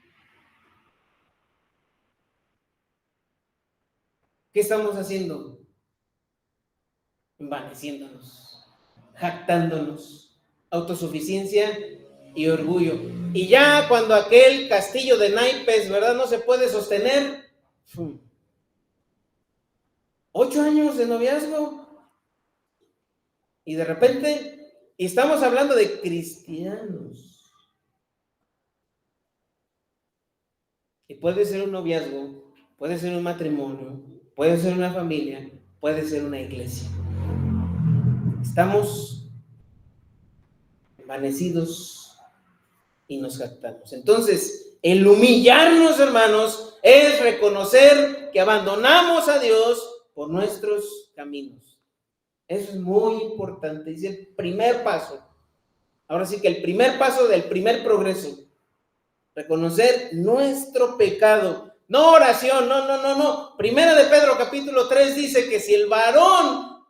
Speaker 1: estamos haciendo? Envaneciéndonos, jactándonos, autosuficiencia y orgullo. Y ya cuando aquel castillo de naipes, ¿verdad?, no se puede sostener, 8 años de noviazgo, y de repente, y estamos hablando de cristianos, y puede ser un noviazgo, puede ser un matrimonio, puede ser una familia, puede ser una iglesia. Estamos envanecidos y nos jactamos. Entonces, el humillarnos, hermanos, es reconocer que abandonamos a Dios por nuestros caminos. Eso es muy importante. Es el primer paso. Ahora sí que el primer paso del primer progreso. Reconocer nuestro pecado. No oración, no. Primera de Pedro capítulo 3 dice que si el varón,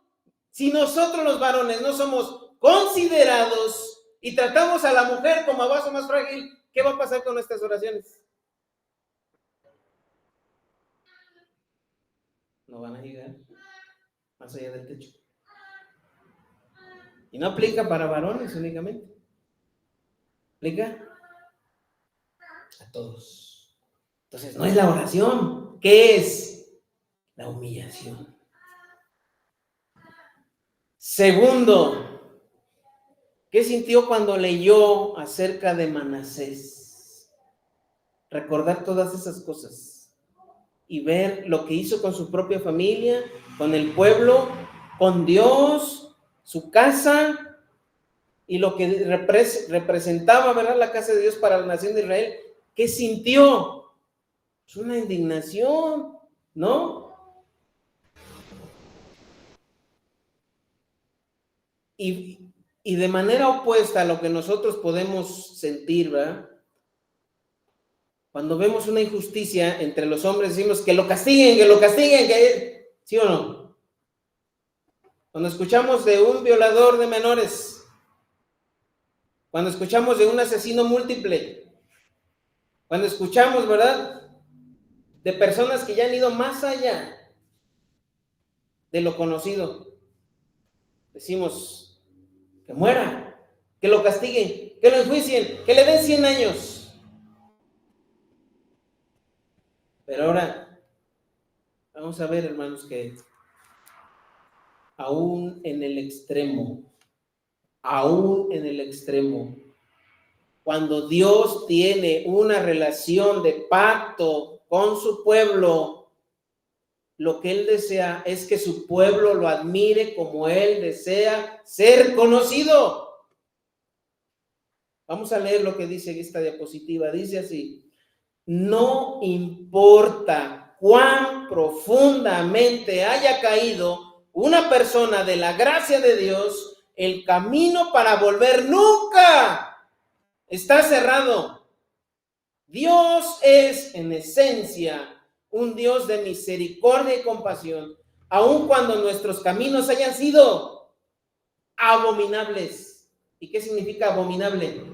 Speaker 1: si nosotros los varones no somos considerados y tratamos a la mujer como a vaso más frágil, ¿qué va a pasar con nuestras oraciones? No van a llegar más allá del techo. Y no aplica para varones únicamente. Aplica a todos. Entonces, no es la oración. ¿Qué es? La humillación. Segundo, ¿qué sintió cuando leyó acerca de Manasés? Recordar todas esas cosas y ver lo que hizo con su propia familia, con el pueblo, con Dios, su casa y lo que representaba, ¿verdad?, la casa de Dios para la nación de Israel. ¿Qué sintió? Es una indignación, ¿no? Y de manera opuesta a lo que nosotros podemos sentir, ¿verdad? Cuando vemos una injusticia entre los hombres, decimos que lo castiguen, ¿sí o no? Cuando escuchamos de un violador de menores, cuando escuchamos de un asesino múltiple, cuando escuchamos, ¿verdad?, de personas que ya han ido más allá de lo conocido, decimos, que muera, que lo castiguen, que lo enjuicien, que le den 100 años. Pero ahora vamos a ver, hermanos, que aún en el extremo, cuando Dios tiene una relación de pacto con su pueblo, lo que Él desea es que su pueblo lo admire como Él desea ser conocido. Vamos a leer lo que dice esta diapositiva. Dice así: no importa cuán profundamente haya caído una persona de la gracia de Dios, el camino para volver nunca está cerrado. Dios es en esencia un Dios de misericordia y compasión, aun cuando nuestros caminos hayan sido abominables. ¿Y qué significa abominable?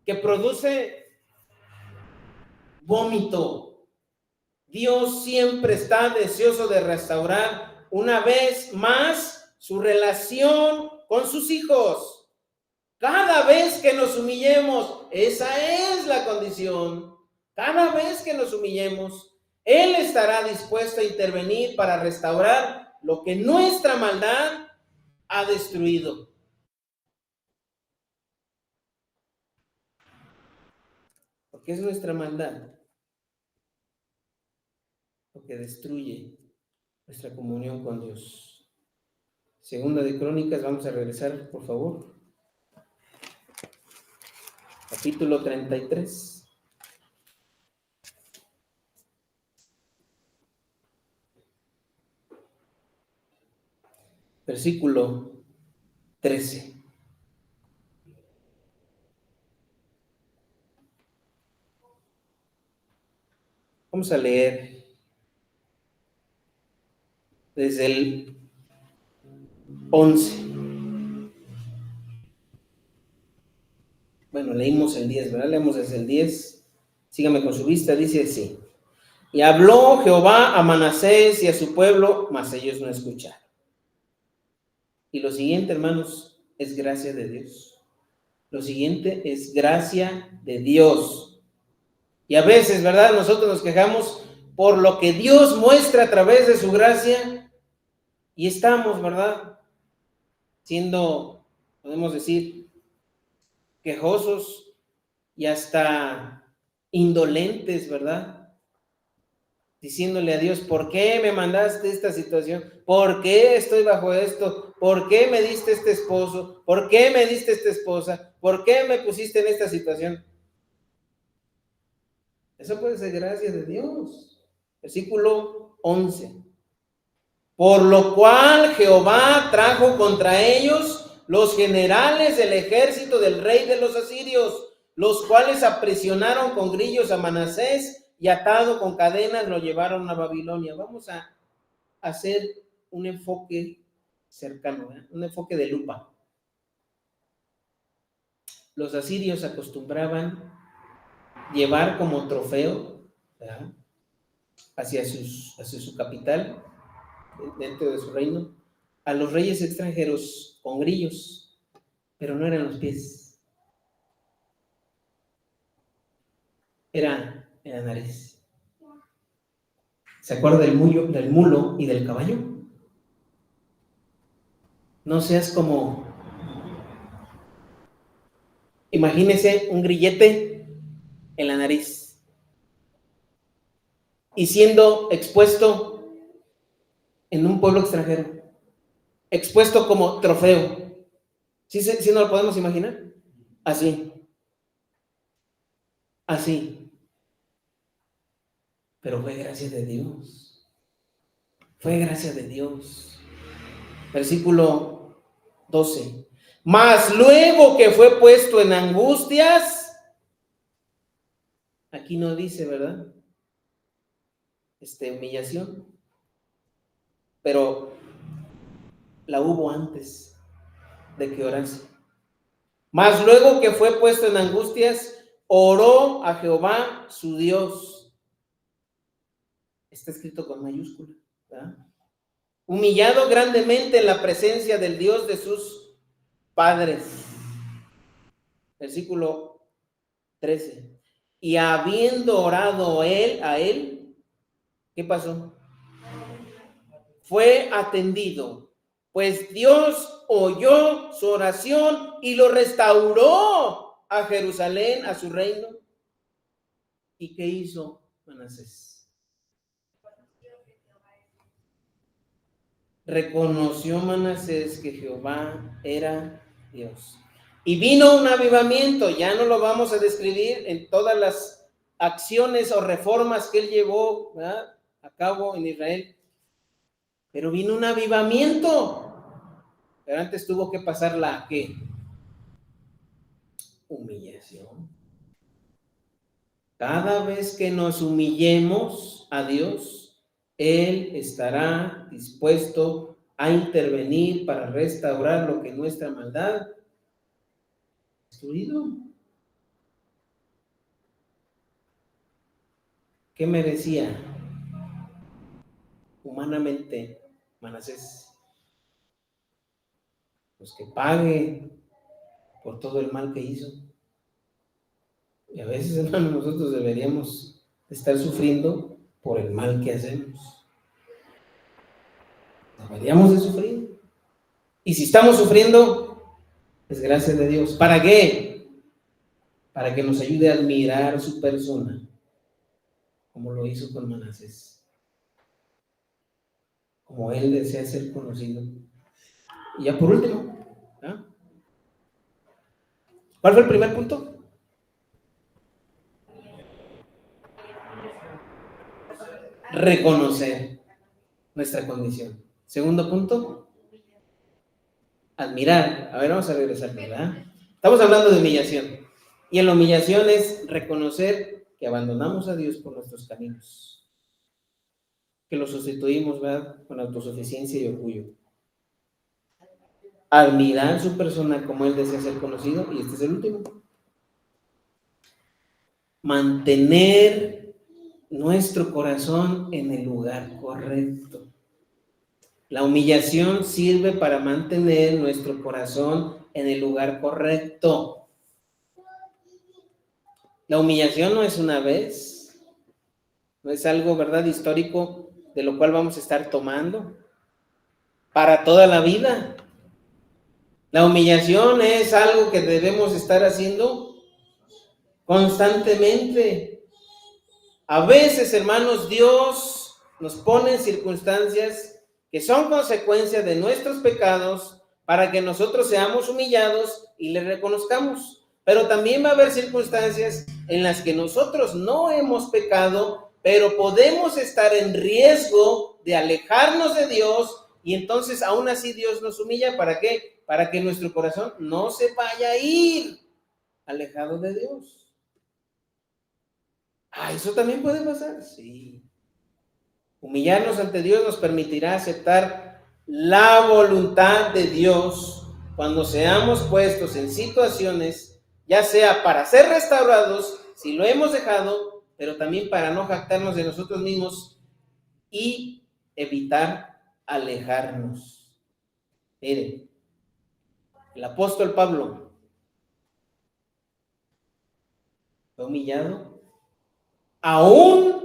Speaker 1: Que produce vómito. Dios siempre está deseoso de restaurar una vez más su relación con sus hijos. Cada vez que nos humillemos, esa es la condición. Cada vez que nos humillemos, Él estará dispuesto a intervenir para restaurar lo que nuestra maldad ha destruido. Porque es nuestra maldad lo que destruye nuestra comunión con Dios. Segunda de Crónicas, vamos a regresar, por favor. Capítulo 33. Versículo 13. Vamos a leer desde el 11. Bueno, leímos el 10, ¿verdad? Leemos desde el 10. Sígame con su vista, dice así: y habló Jehová a Manasés y a su pueblo, mas ellos no escucharon. Y lo siguiente, hermanos, es gracia de Dios. Lo siguiente es gracia de Dios. Y a veces, ¿verdad? Nosotros nos quejamos por lo que Dios muestra a través de su gracia y estamos, ¿verdad? Siendo, podemos decir, quejosos y hasta indolentes, ¿verdad? Diciéndole a Dios: ¿por qué me mandaste esta situación? ¿Por qué estoy bajo esto? ¿Por qué me diste este esposo? ¿Por qué me diste esta esposa? ¿Por qué me pusiste en esta situación? Eso puede ser gracia de Dios. Versículo 11. Por lo cual Jehová trajo contra ellos los generales del ejército del rey de los asirios, los cuales aprisionaron con grillos a Manasés y atado con cadenas lo llevaron a Babilonia. Vamos a hacer un enfoque cercano, ¿verdad? Un enfoque de lupa. Los asirios acostumbraban llevar como trofeo, ¿verdad?, hacia su capital, dentro de su reino, a los reyes extranjeros con grillos, pero no eran los pies, era la nariz. ¿Se acuerda del mulo y del caballo? No seas como, imagínese un grillete en la nariz y siendo expuesto en un pueblo extranjero, expuesto como trofeo. ¿Sí no lo podemos imaginar? Así. Pero fue gracia de Dios. Fue gracia de Dios. Versículo 12. Mas luego que fue puesto en angustias, aquí no dice, ¿verdad?, humillación, pero la hubo antes de que orase. Mas luego que fue puesto en angustias, oró a Jehová su Dios. Está escrito con mayúscula, ¿verdad? humillado grandemente en la presencia del Dios de sus padres. Versículo 13. Y habiendo orado a él, ¿qué pasó? Fue atendido, pues Dios oyó su oración y lo restauró a Jerusalén, a su reino. ¿Y qué hizo Manasés? Reconoció Manasés que Jehová era Dios. Y vino un avivamiento, ya no lo vamos a describir en todas las acciones o reformas que él llevó, ¿verdad?, a cabo en Israel. Pero vino un avivamiento. Pero antes tuvo que pasar la ¿qué? Humillación. Cada vez que nos humillemos a Dios, Él estará dispuesto a intervenir para restaurar lo que nuestra maldad ha destruido. ¿Qué merecía humanamente Manasés? Pues que pague por todo el mal que hizo. Y a veces, hermanos, nosotros deberíamos estar sufriendo por el mal que hacemos. Deberíamos de sufrir. Y si estamos sufriendo, es gracia de Dios. ¿Para qué? Para que nos ayude a admirar su persona, como lo hizo con Manasés. Como él desea ser conocido. Y ya por último, ¿ah?, ¿cuál fue el primer punto? Reconocer nuestra condición. Segundo punto, admirar. A ver, vamos a regresar, ¿verdad? Estamos hablando de humillación. Y en la humillación es reconocer que abandonamos a Dios por nuestros caminos, que lo sustituimos, ¿verdad?, con autosuficiencia y orgullo. Admirar su persona como Él desea ser conocido. Y este es el último. Mantener nuestro corazón en el lugar correcto. La humillación sirve para mantener nuestro corazón en el lugar correcto. La humillación no es una vez, no es algo, ¿verdad?, histórico de lo cual vamos a estar tomando para toda la vida. La humillación es algo que debemos estar haciendo constantemente. A veces, hermanos, Dios nos pone en circunstancias que son consecuencia de nuestros pecados para que nosotros seamos humillados y le reconozcamos. Pero también va a haber circunstancias en las que nosotros no hemos pecado, pero podemos estar en riesgo de alejarnos de Dios, y entonces aún así Dios nos humilla. ¿Para qué? Para que nuestro corazón no se vaya a ir alejado de Dios. ¿Eso también puede pasar? Sí. Humillarnos ante Dios nos permitirá aceptar la voluntad de Dios cuando seamos puestos en situaciones, ya sea para ser restaurados, si lo hemos dejado, pero también para no jactarnos de nosotros mismos y evitar alejarnos. Miren, el apóstol Pablo fue humillado aún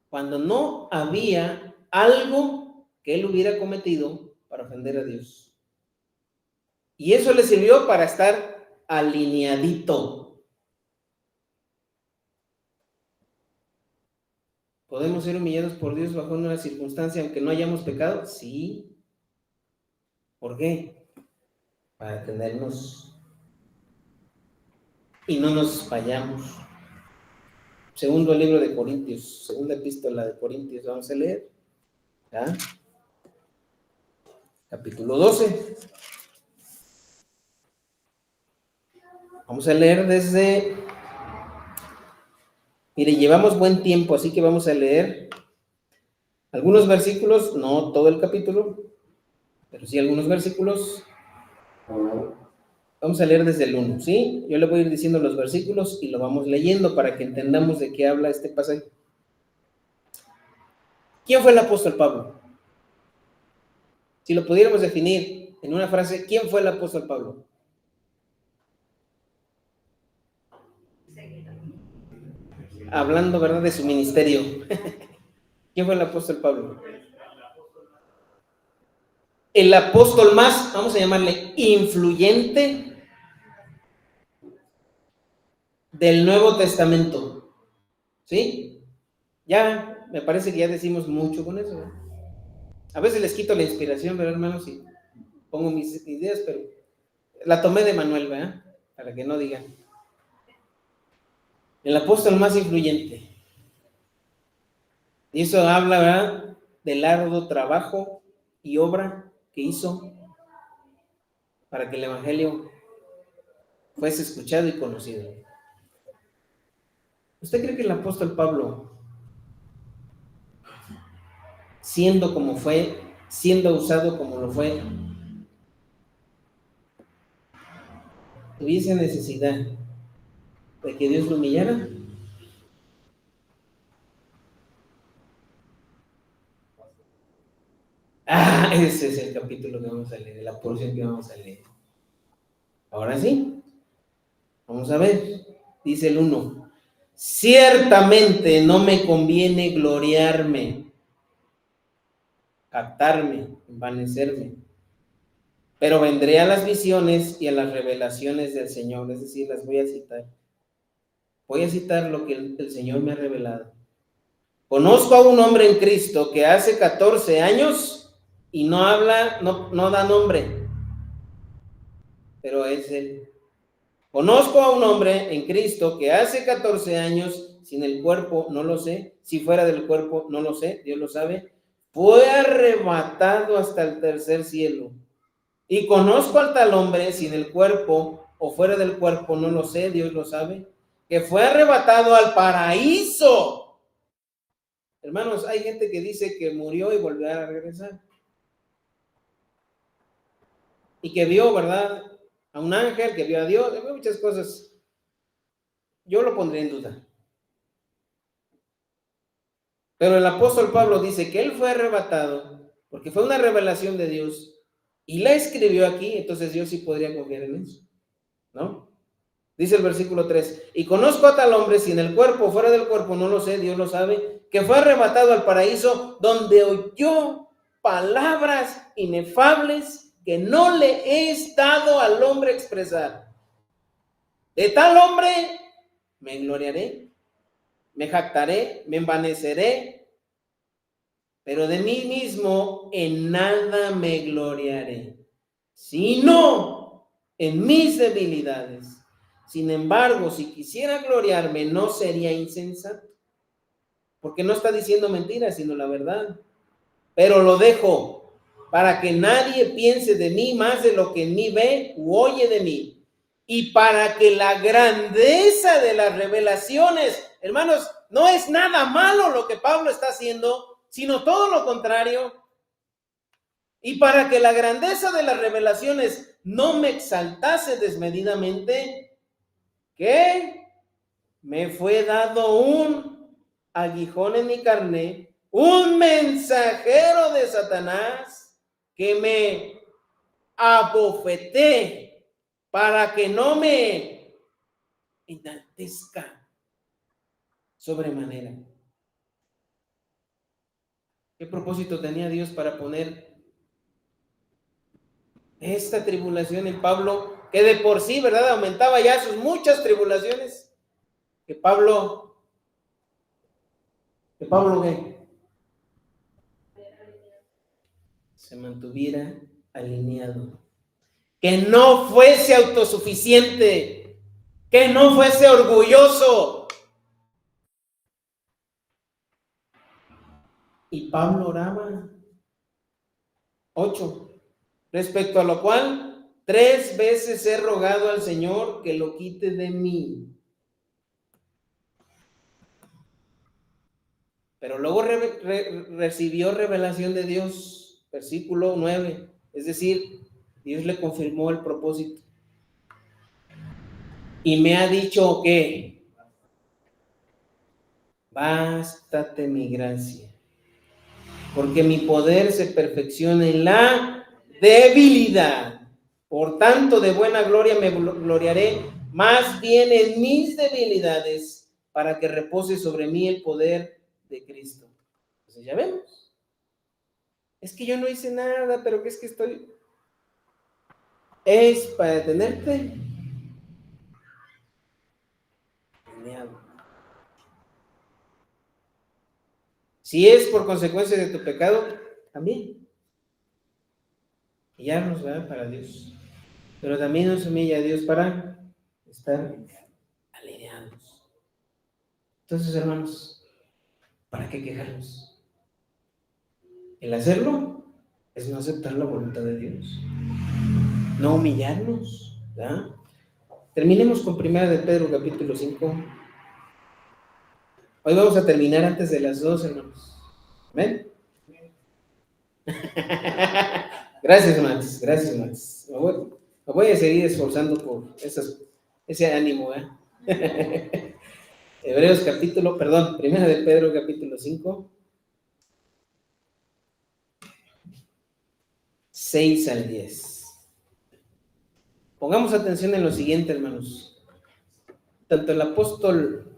Speaker 1: cuando no había algo que él hubiera cometido para ofender a Dios. Y eso le sirvió para estar alineadito. ¿Podemos ser humillados por Dios bajo una circunstancia aunque no hayamos pecado? Sí. ¿Por qué? Para tenernos y no nos vayamos. Segundo libro de Corintios, segunda epístola de Corintios, vamos a leer, ¿ya? Capítulo 12. Vamos a leer desde... Mire, llevamos buen tiempo, así que vamos a leer algunos versículos, no todo el capítulo, pero sí algunos versículos. Vamos a leer desde el 1, ¿sí? Yo le voy a ir diciendo los versículos y lo vamos leyendo para que entendamos de qué habla este pasaje. ¿Quién fue el apóstol Pablo? Si lo pudiéramos definir en una frase, ¿quién fue el apóstol Pablo? Hablando, ¿verdad?, de su ministerio. ¿Quién fue el apóstol Pablo? El apóstol más, vamos a llamarle, influyente del Nuevo Testamento. ¿Sí? Ya, me parece que ya decimos mucho con eso, ¿no? A veces les quito la inspiración, ¿verdad, hermanos? Y pongo mis ideas, pero la tomé de Manuel, ¿verdad? Para que no digan. El apóstol más influyente. Y eso habla, ¿verdad?, del arduo trabajo y obra que hizo para que el evangelio fuese escuchado y conocido. ¿Usted cree que el apóstol Pablo, siendo como fue, siendo usado como lo fue, tuviese necesidad de que Dios lo humillara? Ese es el capítulo que vamos a leer, la porción que vamos a leer. Ahora sí, vamos a ver. Dice el 1: ciertamente no me conviene gloriarme, captarme, envanecerme, pero vendré a las visiones y a las revelaciones del Señor, es decir, las voy a citar. Voy a citar lo que el Señor me ha revelado. Conozco a un hombre en Cristo que hace 14 años y no habla, no da nombre, pero es él. Conozco a un hombre en Cristo que hace 14 años, sin el cuerpo, no lo sé, si fuera del cuerpo, no lo sé, Dios lo sabe, fue arrebatado hasta el tercer cielo. Y conozco al tal hombre, sin el cuerpo o fuera del cuerpo, no lo sé, Dios lo sabe, que fue arrebatado al paraíso. Hermanos, hay gente que dice que murió y volvió a regresar. Y que vio, ¿verdad?, a un ángel, que vio a Dios, muchas cosas. Yo lo pondré en duda. Pero el apóstol Pablo dice que él fue arrebatado porque fue una revelación de Dios y la escribió aquí, entonces yo sí podría confiar en eso, ¿no? Dice el versículo 3: y conozco a tal hombre, si en el cuerpo o fuera del cuerpo, no lo sé, Dios lo sabe, que fue arrebatado al paraíso, donde oyó palabras inefables que no le es dado al hombre expresar. De tal hombre me gloriaré, me jactaré, me envaneceré, pero de mí mismo en nada me gloriaré, sino en mis debilidades. Sin embargo, si quisiera gloriarme, no sería insensato, porque no está diciendo mentiras, sino la verdad. Pero lo dejo para que nadie piense de mí más de lo que en mí ve u oye de mí, y para que la grandeza de las revelaciones, hermanos, no es nada malo lo que Pablo está haciendo, sino todo lo contrario. Y para que la grandeza de las revelaciones no me exaltase desmedidamente, ¿qué? Me fue dado un aguijón en mi carne, un mensajero de Satanás que me abofeté para que no me enaltezca sobremanera. ¿Qué propósito tenía Dios para poner esta tribulación en Pablo, que de por sí, ¿verdad?, aumentaba ya sus muchas tribulaciones? Que Pablo ¿qué? Se mantuviera alineado, que no fuese autosuficiente, que no fuese orgulloso. Y Pablo oraba. 8. Respecto a lo cual, 3 veces he rogado al Señor que lo quite de mí. Pero luego recibió revelación de Dios, versículo 9. Es decir, Dios le confirmó el propósito. Y me ha dicho que bástate mi gracia, porque mi poder se perfecciona en la debilidad. Por tanto, de buena gloria me gloriaré más bien en mis debilidades, para que repose sobre mí el poder de Cristo. Entonces ya vemos. Es que yo no hice nada, pero que es que estoy... Es para tenerte alineado. Si es por consecuencia de tu pecado, también. Y ya nos va para Dios. Pero también nos humilla a Dios para estar alineados. Entonces, hermanos, ¿para qué quejarnos? El hacerlo es no aceptar la voluntad de Dios, no humillarnos, ¿verdad? Terminemos con 1 de Pedro capítulo 5. Hoy vamos a terminar antes de las 2, hermanos. ¿Ven? Gracias, Max. Gracias, Max. Me voy a seguir esforzando por ese ánimo, ¿eh? Hebreos capítulo, perdón, 1 de Pedro capítulo 5, 6 al 10. Pongamos atención en lo siguiente, hermanos. Tanto el apóstol,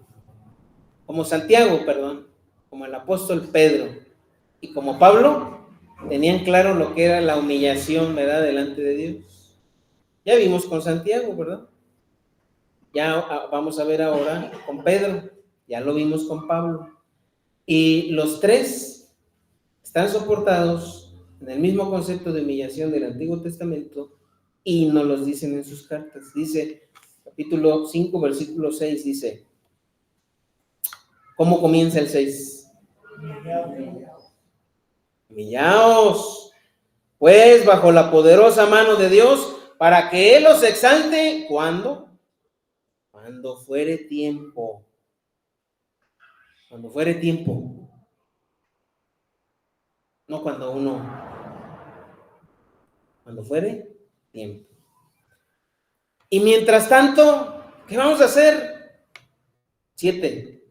Speaker 1: como Santiago, perdón, como el apóstol Pedro y como Pablo, tenían claro lo que era la humillación, ¿verdad?, delante de Dios. Ya vimos con Santiago, ¿verdad? Ya vamos a ver ahora con Pedro, ya lo vimos con Pablo. Y los tres están soportados en el mismo concepto de humillación del Antiguo Testamento y nos los dicen en sus cartas. Dice, capítulo 5, versículo 6, dice, ¿cómo comienza el 6? Humillaos, pues, bajo la poderosa mano de Dios, para que Él os exalte, ¿cuándo? Cuando fuere tiempo. Cuando fuere tiempo. No cuando cuando fuere tiempo. Y mientras tanto, ¿qué vamos a hacer? 7.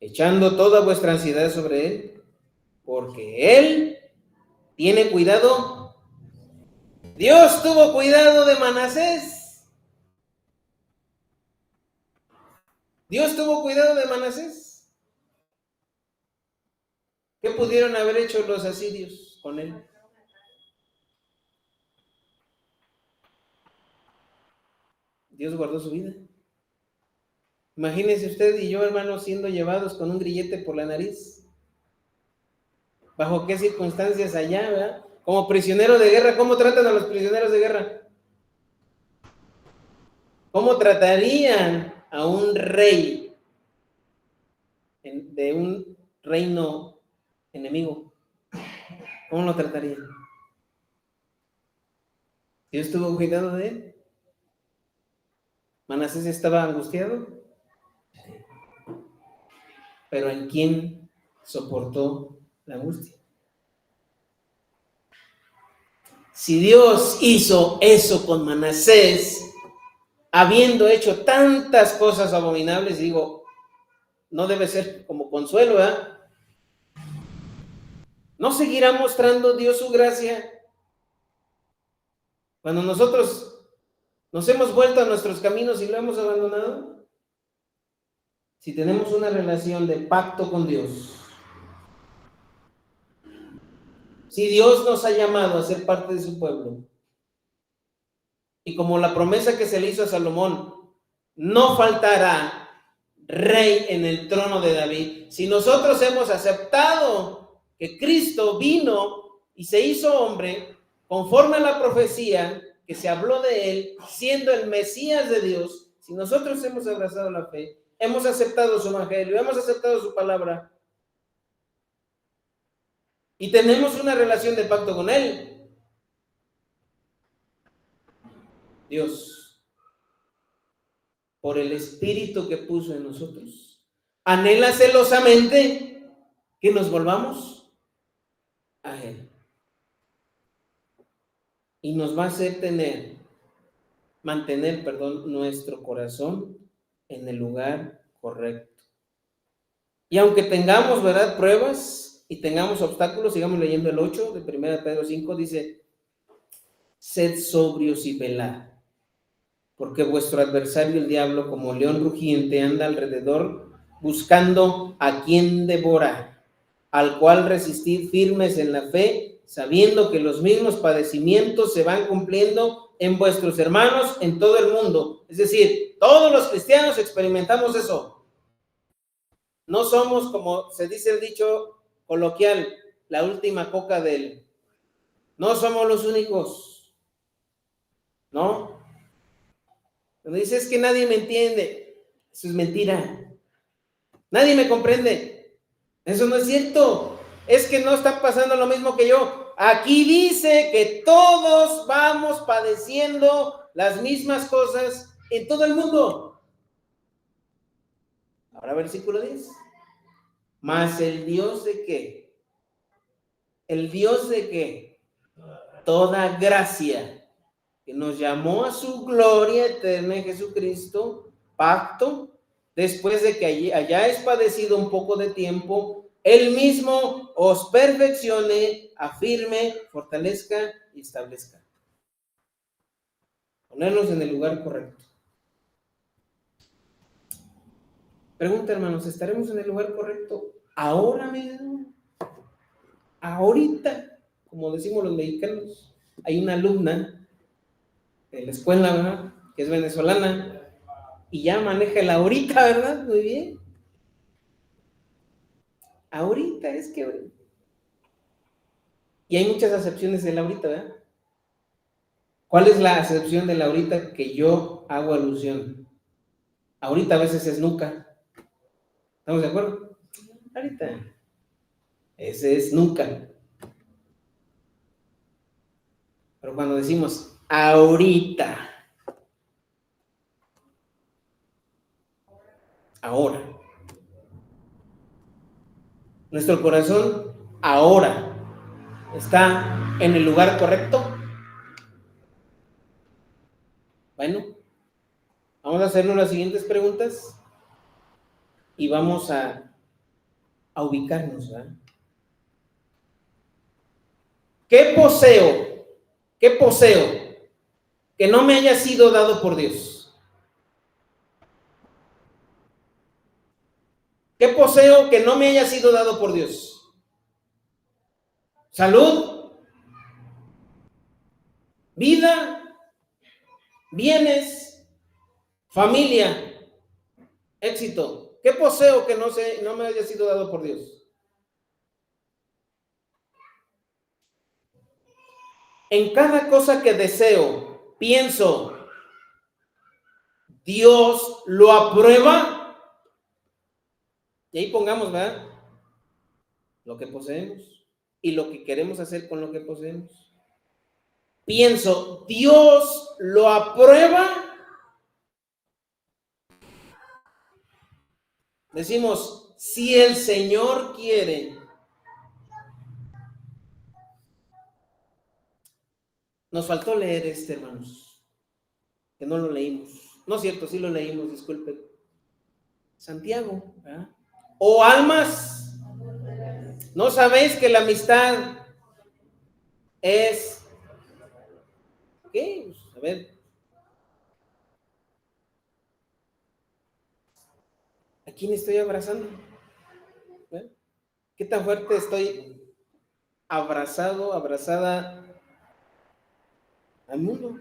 Speaker 1: Echando toda vuestra ansiedad sobre Él, porque Él tiene cuidado. Dios tuvo cuidado de Manasés. Dios tuvo cuidado de Manasés. ¿Qué pudieron haber hecho los asirios con él? Dios guardó su vida. Imagínese usted y yo, hermano, siendo llevados con un grillete por la nariz. ¿Bajo qué circunstancias allá, verdad? Como prisionero de guerra, ¿cómo tratan a los prisioneros de guerra? ¿Cómo tratarían a un rey de un reino enemigo? ¿Cómo lo tratarían? ¿Dios tuvo cuidado de él? ¿Manasés estaba angustiado? Pero ¿en quién soportó la angustia? Si Dios hizo eso con Manasés, habiendo hecho tantas cosas abominables, digo, no debe ser como consuelo, ¿verdad? ¿No seguirá mostrando Dios su gracia cuando nosotros nos hemos vuelto a nuestros caminos y lo hemos abandonado? Si tenemos una relación de pacto con Dios, si Dios nos ha llamado a ser parte de su pueblo, y como la promesa que se le hizo a Salomón, no faltará rey en el trono de David. Si nosotros hemos aceptado que Cristo vino y se hizo hombre, conforme a la profecía que se habló de él, siendo el Mesías de Dios, si nosotros hemos abrazado la fe, hemos aceptado su evangelio, hemos aceptado su palabra, y tenemos una relación de pacto con él, Dios, por el Espíritu que puso en nosotros, anhela celosamente que nos volvamos a Él. Y nos va a hacer mantener nuestro corazón en el lugar correcto. Y aunque tengamos, ¿verdad?, pruebas y tengamos obstáculos, sigamos leyendo el 8 de 1 Pedro 5, dice, sed sobrios y velad, porque vuestro adversario el diablo, como león rugiente, anda alrededor buscando a quien devorar, al cual resistid firmes en la fe, sabiendo que los mismos padecimientos se van cumpliendo en vuestros hermanos en todo el mundo. Es decir, todos los cristianos experimentamos eso. No somos, como se dice el dicho coloquial, la última coca del... No somos los únicos, ¿no? Cuando dices que nadie me entiende, eso es mentira. Nadie me comprende. Eso no es cierto. Es que no están pasando lo mismo que yo. Aquí dice que todos vamos padeciendo las mismas cosas en todo el mundo. Ahora versículo 10. Mas el Dios de qué? El Dios de qué? Toda gracia, que nos llamó a su gloria eterna en Jesucristo, pacto, después de que hayáis padecido un poco de tiempo, Él mismo os perfeccione, afirme, fortalezca y establezca. Ponernos en el lugar correcto. Pregunta, hermanos, ¿estaremos en el lugar correcto ahora mismo? Ahorita, como decimos los mexicanos. Hay una alumna de la escuela, ¿verdad?, que es venezolana, y ya maneja el ahorita, ¿verdad? Muy bien. Ahorita es que... Y hay muchas acepciones del ahorita, ¿verdad? ¿Cuál es la acepción del ahorita que yo hago alusión? Ahorita a veces es nunca. ¿Estamos de acuerdo? Ahorita. Ese es nunca. Pero cuando decimos ahorita, ahora, nuestro corazón ahora está en el lugar correcto. Bueno, vamos a hacernos las siguientes preguntas y vamos a ubicarnos, ¿verdad? ¿Qué poseo? ¿Qué poseo que no me haya sido dado por Dios? ¿Qué poseo que no me haya sido dado por Dios? ¿Salud? ¿Vida? ¿Bienes? ¿Familia? ¿Éxito? ¿Qué poseo que no me haya sido dado por Dios? En cada cosa que deseo, pienso, ¿Dios lo aprueba? Y ahí pongamos, ¿verdad?, lo que poseemos y lo que queremos hacer con lo que poseemos. Pienso, ¿Dios lo aprueba? Decimos, si el Señor quiere. Nos faltó leer hermanos, que no lo leímos. No es cierto, sí lo leímos, disculpen. Santiago, ¿verdad? O almas, ¿no sabéis que la amistad es... ¿Qué? A ver. ¿A quién estoy abrazando? ¿Eh? ¿Qué tan fuerte estoy abrazado, abrazada al mundo?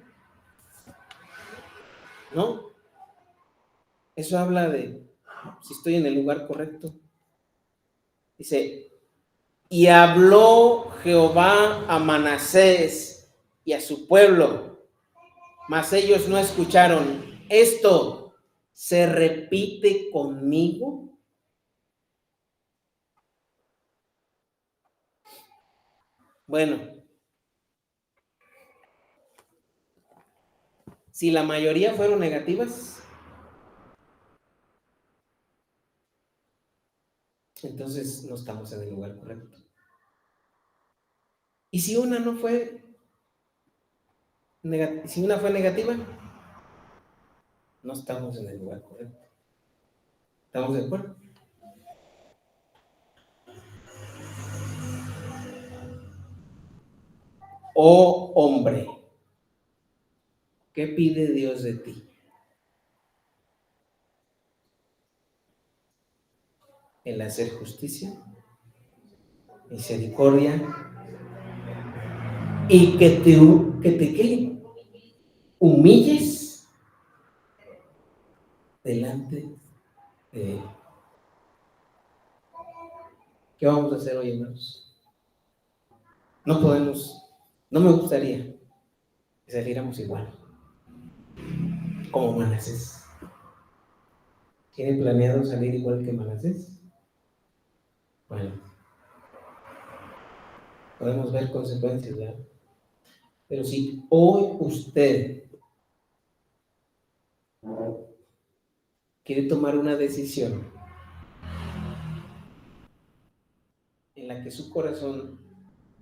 Speaker 1: ¿No? Eso habla de si estoy en el lugar correcto. Dice, y habló Jehová a Manasés y a su pueblo, mas ellos no escucharon. ¿Esto se repite conmigo? Bueno, si la mayoría fueron negativas, entonces no estamos en el lugar correcto. ¿Y si una no fue negativa? No estamos en el lugar correcto. ¿Estamos de acuerdo? Oh hombre, ¿Qué pide Dios de ti? El hacer justicia, misericordia y que te ¿qué? Humilles delante de Él. ¿Qué vamos a hacer hoy, hermanos? No me gustaría que saliéramos igual, como Manasés. ¿Tienen planeado salir igual que Manasés? Bueno, podemos ver consecuencias, ¿verdad? Pero si hoy usted quiere tomar una decisión en la que su corazón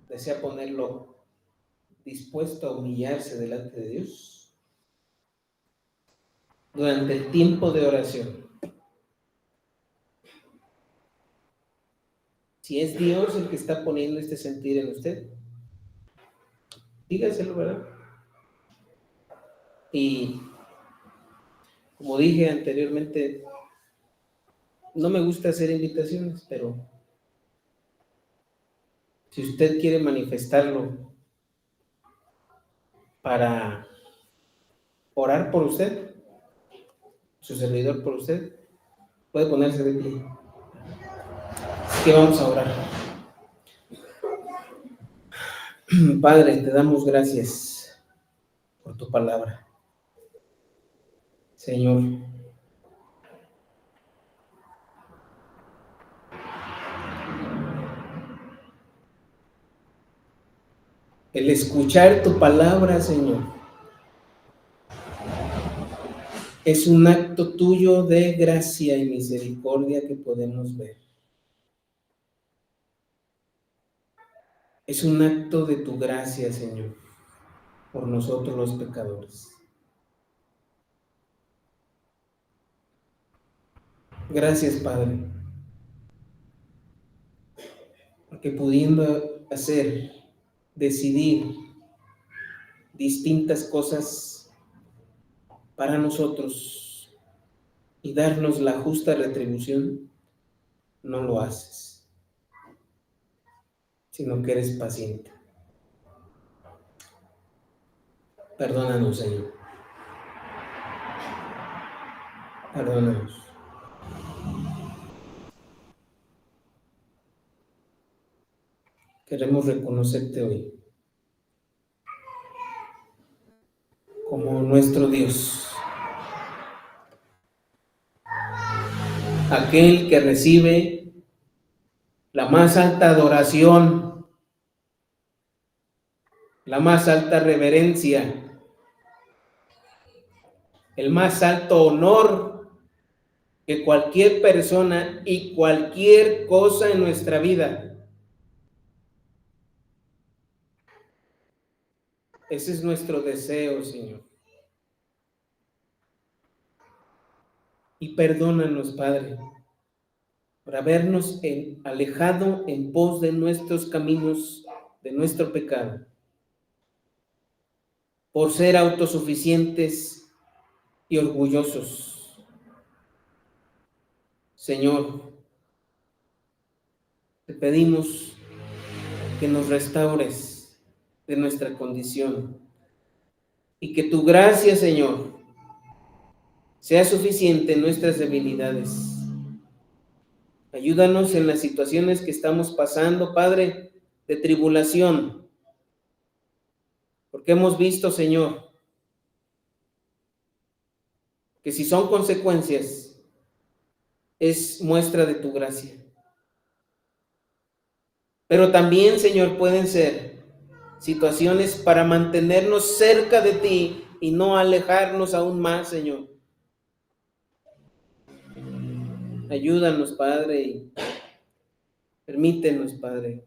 Speaker 1: desea ponerlo dispuesto a humillarse delante de Dios, durante el tiempo de oración, si es Dios el que está poniendo este sentir en usted, dígaselo, ¿verdad? Y como dije anteriormente, no me gusta hacer invitaciones, pero si usted quiere manifestarlo para orar por usted, su servidor por usted, puede ponerse de pie. Así que vamos a orar. Padre, te damos gracias por tu palabra. Señor, el escuchar tu palabra, Señor, es un acto tuyo de gracia y misericordia que podemos ver. Es un acto de tu gracia, Señor, por nosotros los pecadores. Gracias, Padre, porque pudiendo decidir distintas cosas para nosotros y darnos la justa retribución, no lo haces, sino que eres paciente. Perdónanos, Señor. Perdónanos. Queremos reconocerte hoy como nuestro Dios, aquel que recibe la más alta adoración, la más alta reverencia, el más alto honor que cualquier persona y cualquier cosa en nuestra vida. Ese es nuestro deseo, Señor. Y perdónanos, Padre, por habernos alejado en pos de nuestros caminos, de nuestro pecado, por ser autosuficientes y orgullosos. Señor, te pedimos que nos restaures de nuestra condición y que tu gracia, Señor, sea suficiente en nuestras debilidades. Ayúdanos en las situaciones que estamos pasando, Padre, de tribulación, porque hemos visto, Señor, que si son consecuencias, es muestra de tu gracia. Pero también, Señor, pueden ser situaciones para mantenernos cerca de ti y no alejarnos aún más, Señor. Ayúdanos, Padre, y permítenos, Padre,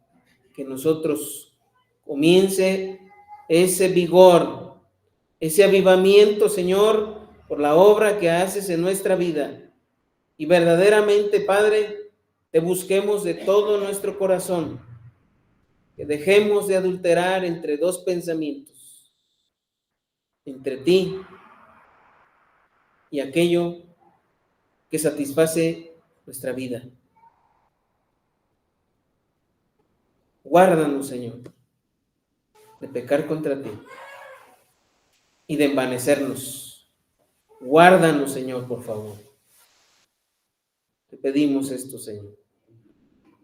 Speaker 1: que nosotros comience ese vigor, ese avivamiento, Señor, por la obra que haces en nuestra vida. Y verdaderamente, Padre, te busquemos de todo nuestro corazón, que dejemos de adulterar entre dos pensamientos, entre ti y aquello que satisface nuestra vida. Guárdanos, Señor, de pecar contra ti y de envanecernos. Guárdanos, Señor, por favor. Te pedimos esto, Señor.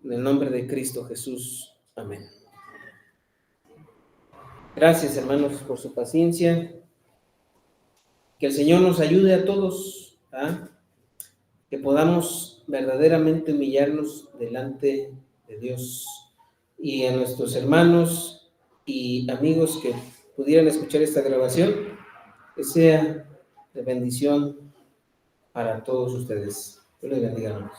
Speaker 1: En el nombre de Cristo Jesús. Amén. Gracias, hermanos, por su paciencia. Que el Señor nos ayude a todos, que podamos verdaderamente humillarnos delante de Dios, y a nuestros hermanos y amigos que pudieran escuchar esta grabación, que sea de bendición para todos ustedes. Dios les bendiga, hermanos.